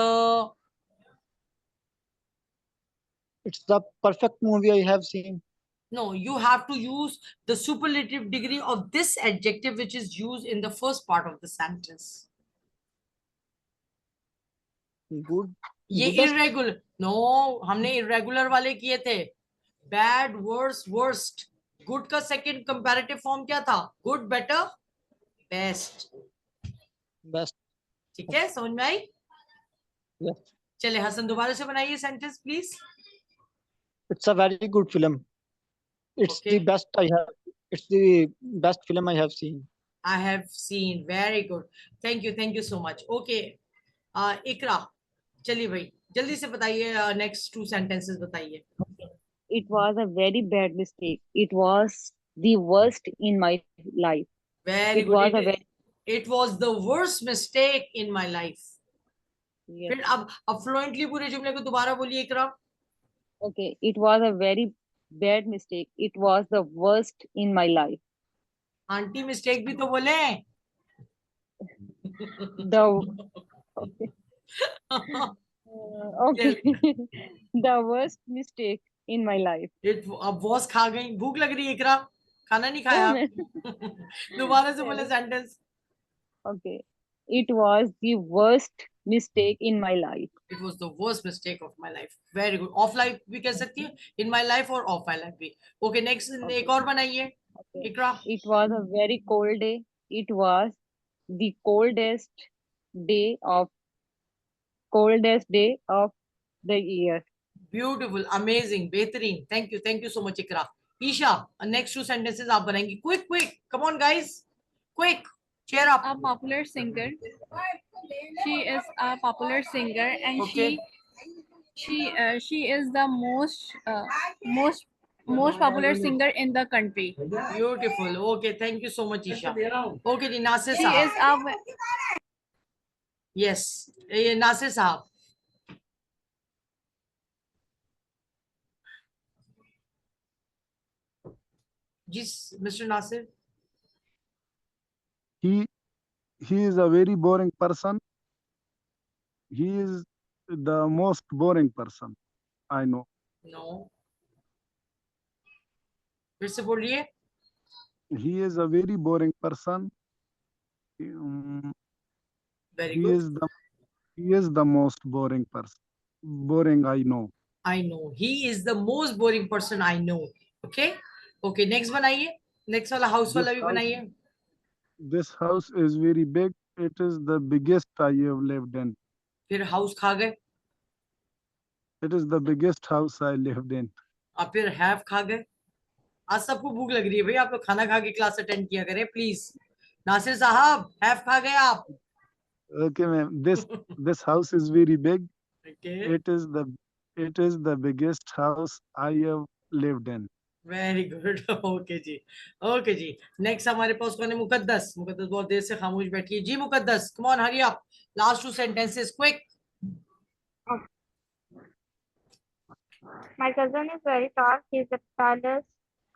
It's the perfect movie I have seen. no, you have to use the superlative degree of this adjective which is used in the first part of the sentence. Good. ये Goodest. Irregular, no, हमने irregular वाले किए थे। Bad, worse, worst. Good का second comparative form क्या था? Good, better, best. Best. ठीक है, समझ में आई? Yes. चले हसन, दोबारा से बनाइए sentence please. It's a very good film. It's the Okay. best I have. It's the best film I have seen. I have seen, very good, thank you so much. Okay, इकरा, चलिए भाई जल्दी से बताइए, next 2 sentences बताइए। It was a very bad mistake. It was the worst in my life. Very It good, was a very it was the worst mistake in my life। yes. फिर अब fluently पूरे जुमले को दोबारा बोलिए इकरा। Okay. It was a very bad mistake. It was the worst in my life. Aunty mistake भी तो बोले। The okay. Okay. The worst mistake in my life. अब वॉस खा गई, भूख लग रही है इकरा, खाना नहीं खाया? दोबारा से बोले sentence. Okay. It was the worst mistake in my life. It was the worst mistake of my life. Very good, of life भी कह सकती है, इन माय लाइफ और ऑफ माय लाइफ भी। Okay, next Okay. एक और बनाइए Okay. इकरा। It was a very cold day. It was the coldest day of the year. Beautiful, amazing, बेहतरीन, thank you so much Iqra. Isha, next 2 sentences आप बनाएंगी। Quick quick, come on guys, quick, cheer up। A popular singer. She is a popular singer, and Okay. she is the most popular singer in the country. Beautiful, okay, thank you so much Isha. Okay जी, Nasir She is साहब। a yes, ये नासिर साहब। जी mister Nasir. He is a very boring person. He is the most boring person I know. No, फिर से बोलिए। He is a very boring person. Um, very he good. is the He is the most boring person. Boring, I know. I know. He is the most boring person I know. Okay. Okay. Next बनाइए. Next वाला house वाला भी बनाइए. This house is very big. It is the biggest I have lived in. फिर house खा गए. It is the biggest house I lived in. और फिर have खा गए. आज सबको भूख लग रही है भाई, आप लोग खाना खा के क्लास अटेंड किया करें प्लीज. नासिर साहब have खा गए आप. Okay, ma'am. This house is very big. Okay. It is the biggest house I have lived in. Very good. Okay जी. ओके जी. नेक्स्ट हमारे पास कौन है? मुकद्दस. मुकद्दस बहुत देर से खामोश बैठी है जी. Muqaddas, come on, hurry up. Last 2 sentences, quick. My cousin is very tall. She is the tallest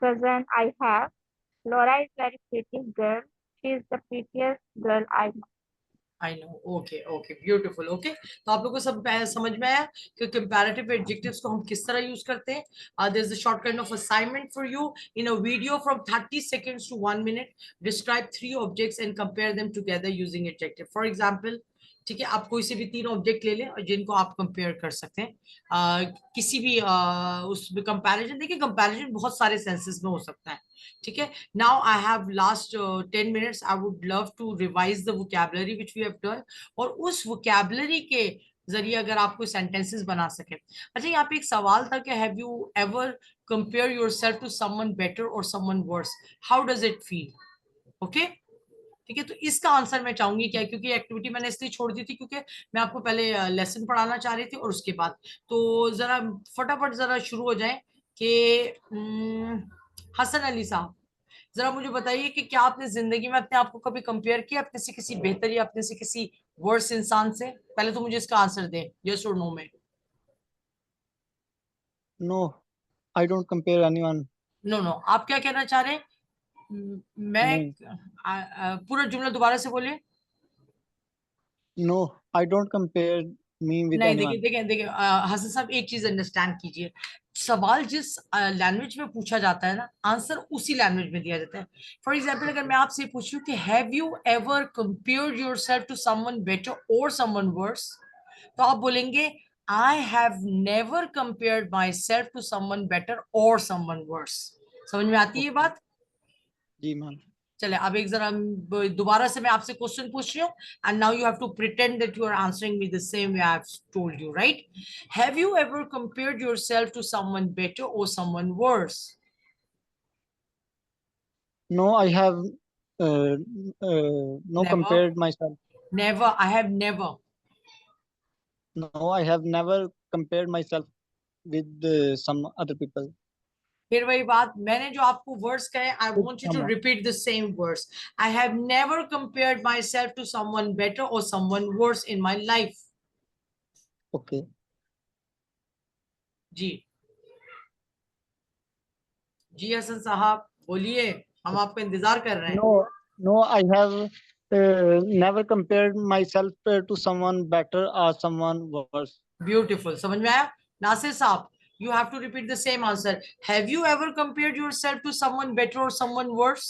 cousin I have. Laura is very pretty girl. She is the prettiest girl I know. I know. Okay okay, beautiful. Okay, तो आप लोगों को सब समझ में आया कि comparative adjectives को हम किस तरह यूज करते हैं. There is a short kind of assignment for you in a video from 30 seconds to 1 minute. Describe 3 objects and compare them together using adjective. For example, ठीक है, आप कोई से भी 3 ऑब्जेक्ट ले लें और जिनको आप कंपेयर कर सकते हैं. किसी भी उस कंपैरिजन. देखिए, कंपैरिजन बहुत सारे सेंसेस में हो सकता है. ठीक है. Now I have last 10 minutes. I would love to revise the vocabulary which we have done, और उस वोकैबुलरी के जरिए अगर आप कोई सेंटेंसेस बना सके. अच्छा, यहाँ पे एक सवाल था कि have you ever compare yourself to someone better और someone worse, how does it feel? Okay, ठीक है. तो इसका आंसर मैं चाहूंगी क्या, क्योंकि एक्टिविटी मैंने इसलिए छोड़ दी थी क्योंकि मैं आपको पहले लेसन पढ़ाना चाह रही थी और उसके बाद. तो जरा फटाफट जरा शुरू हो जाए कि हसन अली साहब, जरा मुझे बताइए कि क्या आपने जिंदगी में अपने आप को कभी कंपेयर किया अपने से किसी बेहतर या अपने से किसी वर्स इंसान से? पहले तो मुझे इसका आंसर दें, यस और नो में. No, I don't compare anyone. No no. आप क्या कहना चाह रहे हैं? मैं नहीं. पूरा जुमला दोबारा से बोलिए. No, I don't compare me with नहीं, देखिए anyone. देखिए देखिए हसन साहब, एक चीज अंडरस्टैंड कीजिए. सवाल जिस लैंग्वेज में पूछा जाता है ना, आंसर उसी लैंग्वेज में दिया जाता है. फॉर एग्जाम्पल, अगर मैं आपसे पूछूं कि have you ever compared yourself to someone better और समवन वर्स, तो आप बोलेंगे I have never compared my self to someone better और समवन वर्स. समझ में आती है ये बात? जी मैम. चले, अब एक जरा दोबारा से मैं आपसे क्वेश्चन पूछ रही हूँ, and now you have to pretend that you are answering me the same way I have told you, right? Have you ever compared yourself to someone better और someone worse? No, I have no Never. compared myself. Never. I have never. No, I have never compared myself with some other people. फिर वही बात, मैंने जो आपको words कहे, I want you to repeat the same words. I have never compared my self to someone better और someone worse in my life. Okay. जी जी हसन साहब बोलिए, हम आपका इंतजार कर रहे हैं. No, no, I have never compared myself to someone better or someone worse. Beautiful. समझ में आया? नासिर साहब, you have to repeat the same answer. Have you ever compared yourself to someone better or someone worse?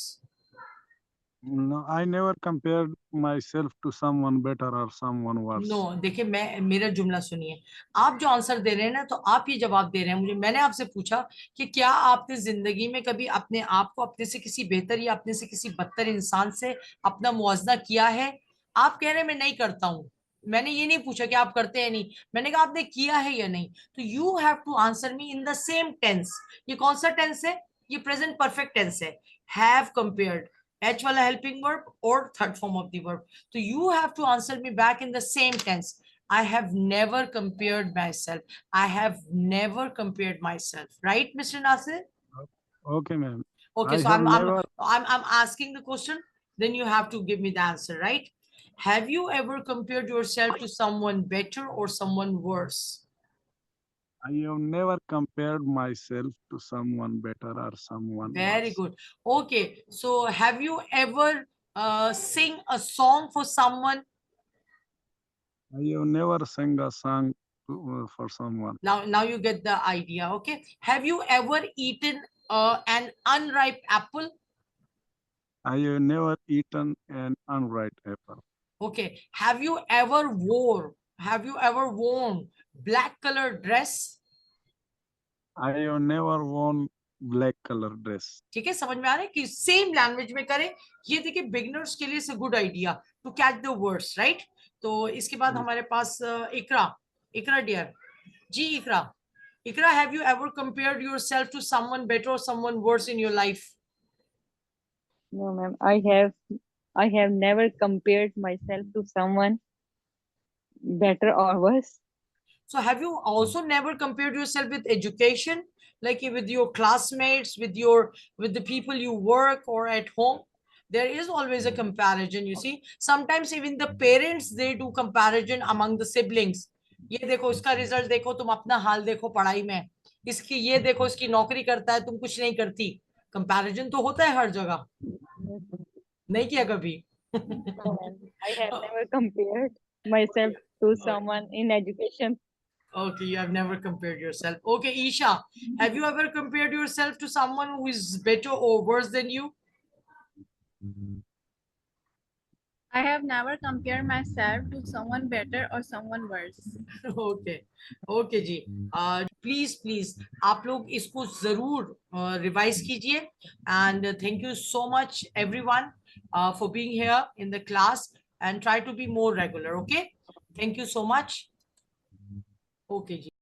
No, I never compared myself to someone better or someone worse. No. देखिए, मैं मेरा जुमला सुनिए. आप जो आंसर दे रहे हैं ना, तो आप ये जवाब दे रहे हैं मुझे. मैंने आपसे पूछा कि क्या आपने जिंदगी में कभी अपने आप को अपने से किसी बेहतर या अपने से किसी बदतर इंसान से अपना मुआवजा किया है? आप कह रहे हैं मैं नहीं करता हूं. मैंने ये नहीं पूछा कि आप करते हैं नहीं, मैंने कहा आपने किया है या नहीं. तो you have to answer me in the same tense. ये कौन सा टेंस है? ये प्रेजेंट परफेक्ट टेंस है. हैव कंपेयर्ड, H वाला helping verb or third form of the verb. So you have to answer me back in the same tense. I have never compared myself. I have never compared myself. Right, Mr. Nasir? Okay, ma'am. Okay, I so have never. I'm asking the question. Then you have to give me the answer, right? Have you ever compared yourself to someone better or someone worse? I have never compared myself to someone better or someone Very worse. good. Okay, so have you ever sing a song for someone? I have never sang a song for someone. Now you get the idea. Okay, have you ever eaten an unripe apple? I have never eaten an unripe apple. Okay, have you ever have you ever worn black color dress? I have never worn black color dress. ठीक है, समझ में आ रहा है कि same language में करें. ये देखिए बिगिनर्स के लिए it's a good idea to catch the words, right. तो इसके बाद हमारे पास इकरा. इकरा डियर. जी Iqra. Iqra, have you ever compared yourself to someone better और someone worse in your life? No, ma'am. I have never compared myself to someone better or worse. So have you also never compared yourself with education, like with your classmates, with the people you work or at home? There is always a comparison, you see. Sometimes even the parents, they do comparison among the siblings. ये देखो इसका result देखो, तुम अपना हाल देखो पढ़ाई में. इसकी ये देखो, इसकी नौकरी करता है, तुम कुछ नहीं करती. कंपैरिजन तो होता है हर जगह. नहीं किया कभी? No, ma'am. I have never compared myself to someone in education. Okay, you have never compared yourself. Okay, Isha, have you ever compared yourself to someone who is better or worse than you? I have never compared myself to someone better or someone worse. Okay, okay ji. Please, आप लोग इसको जरूर revise कीजिए. And thank you so much everyone for being here in the class, and try to be more regular. Okay, thank you so much. Okay ji.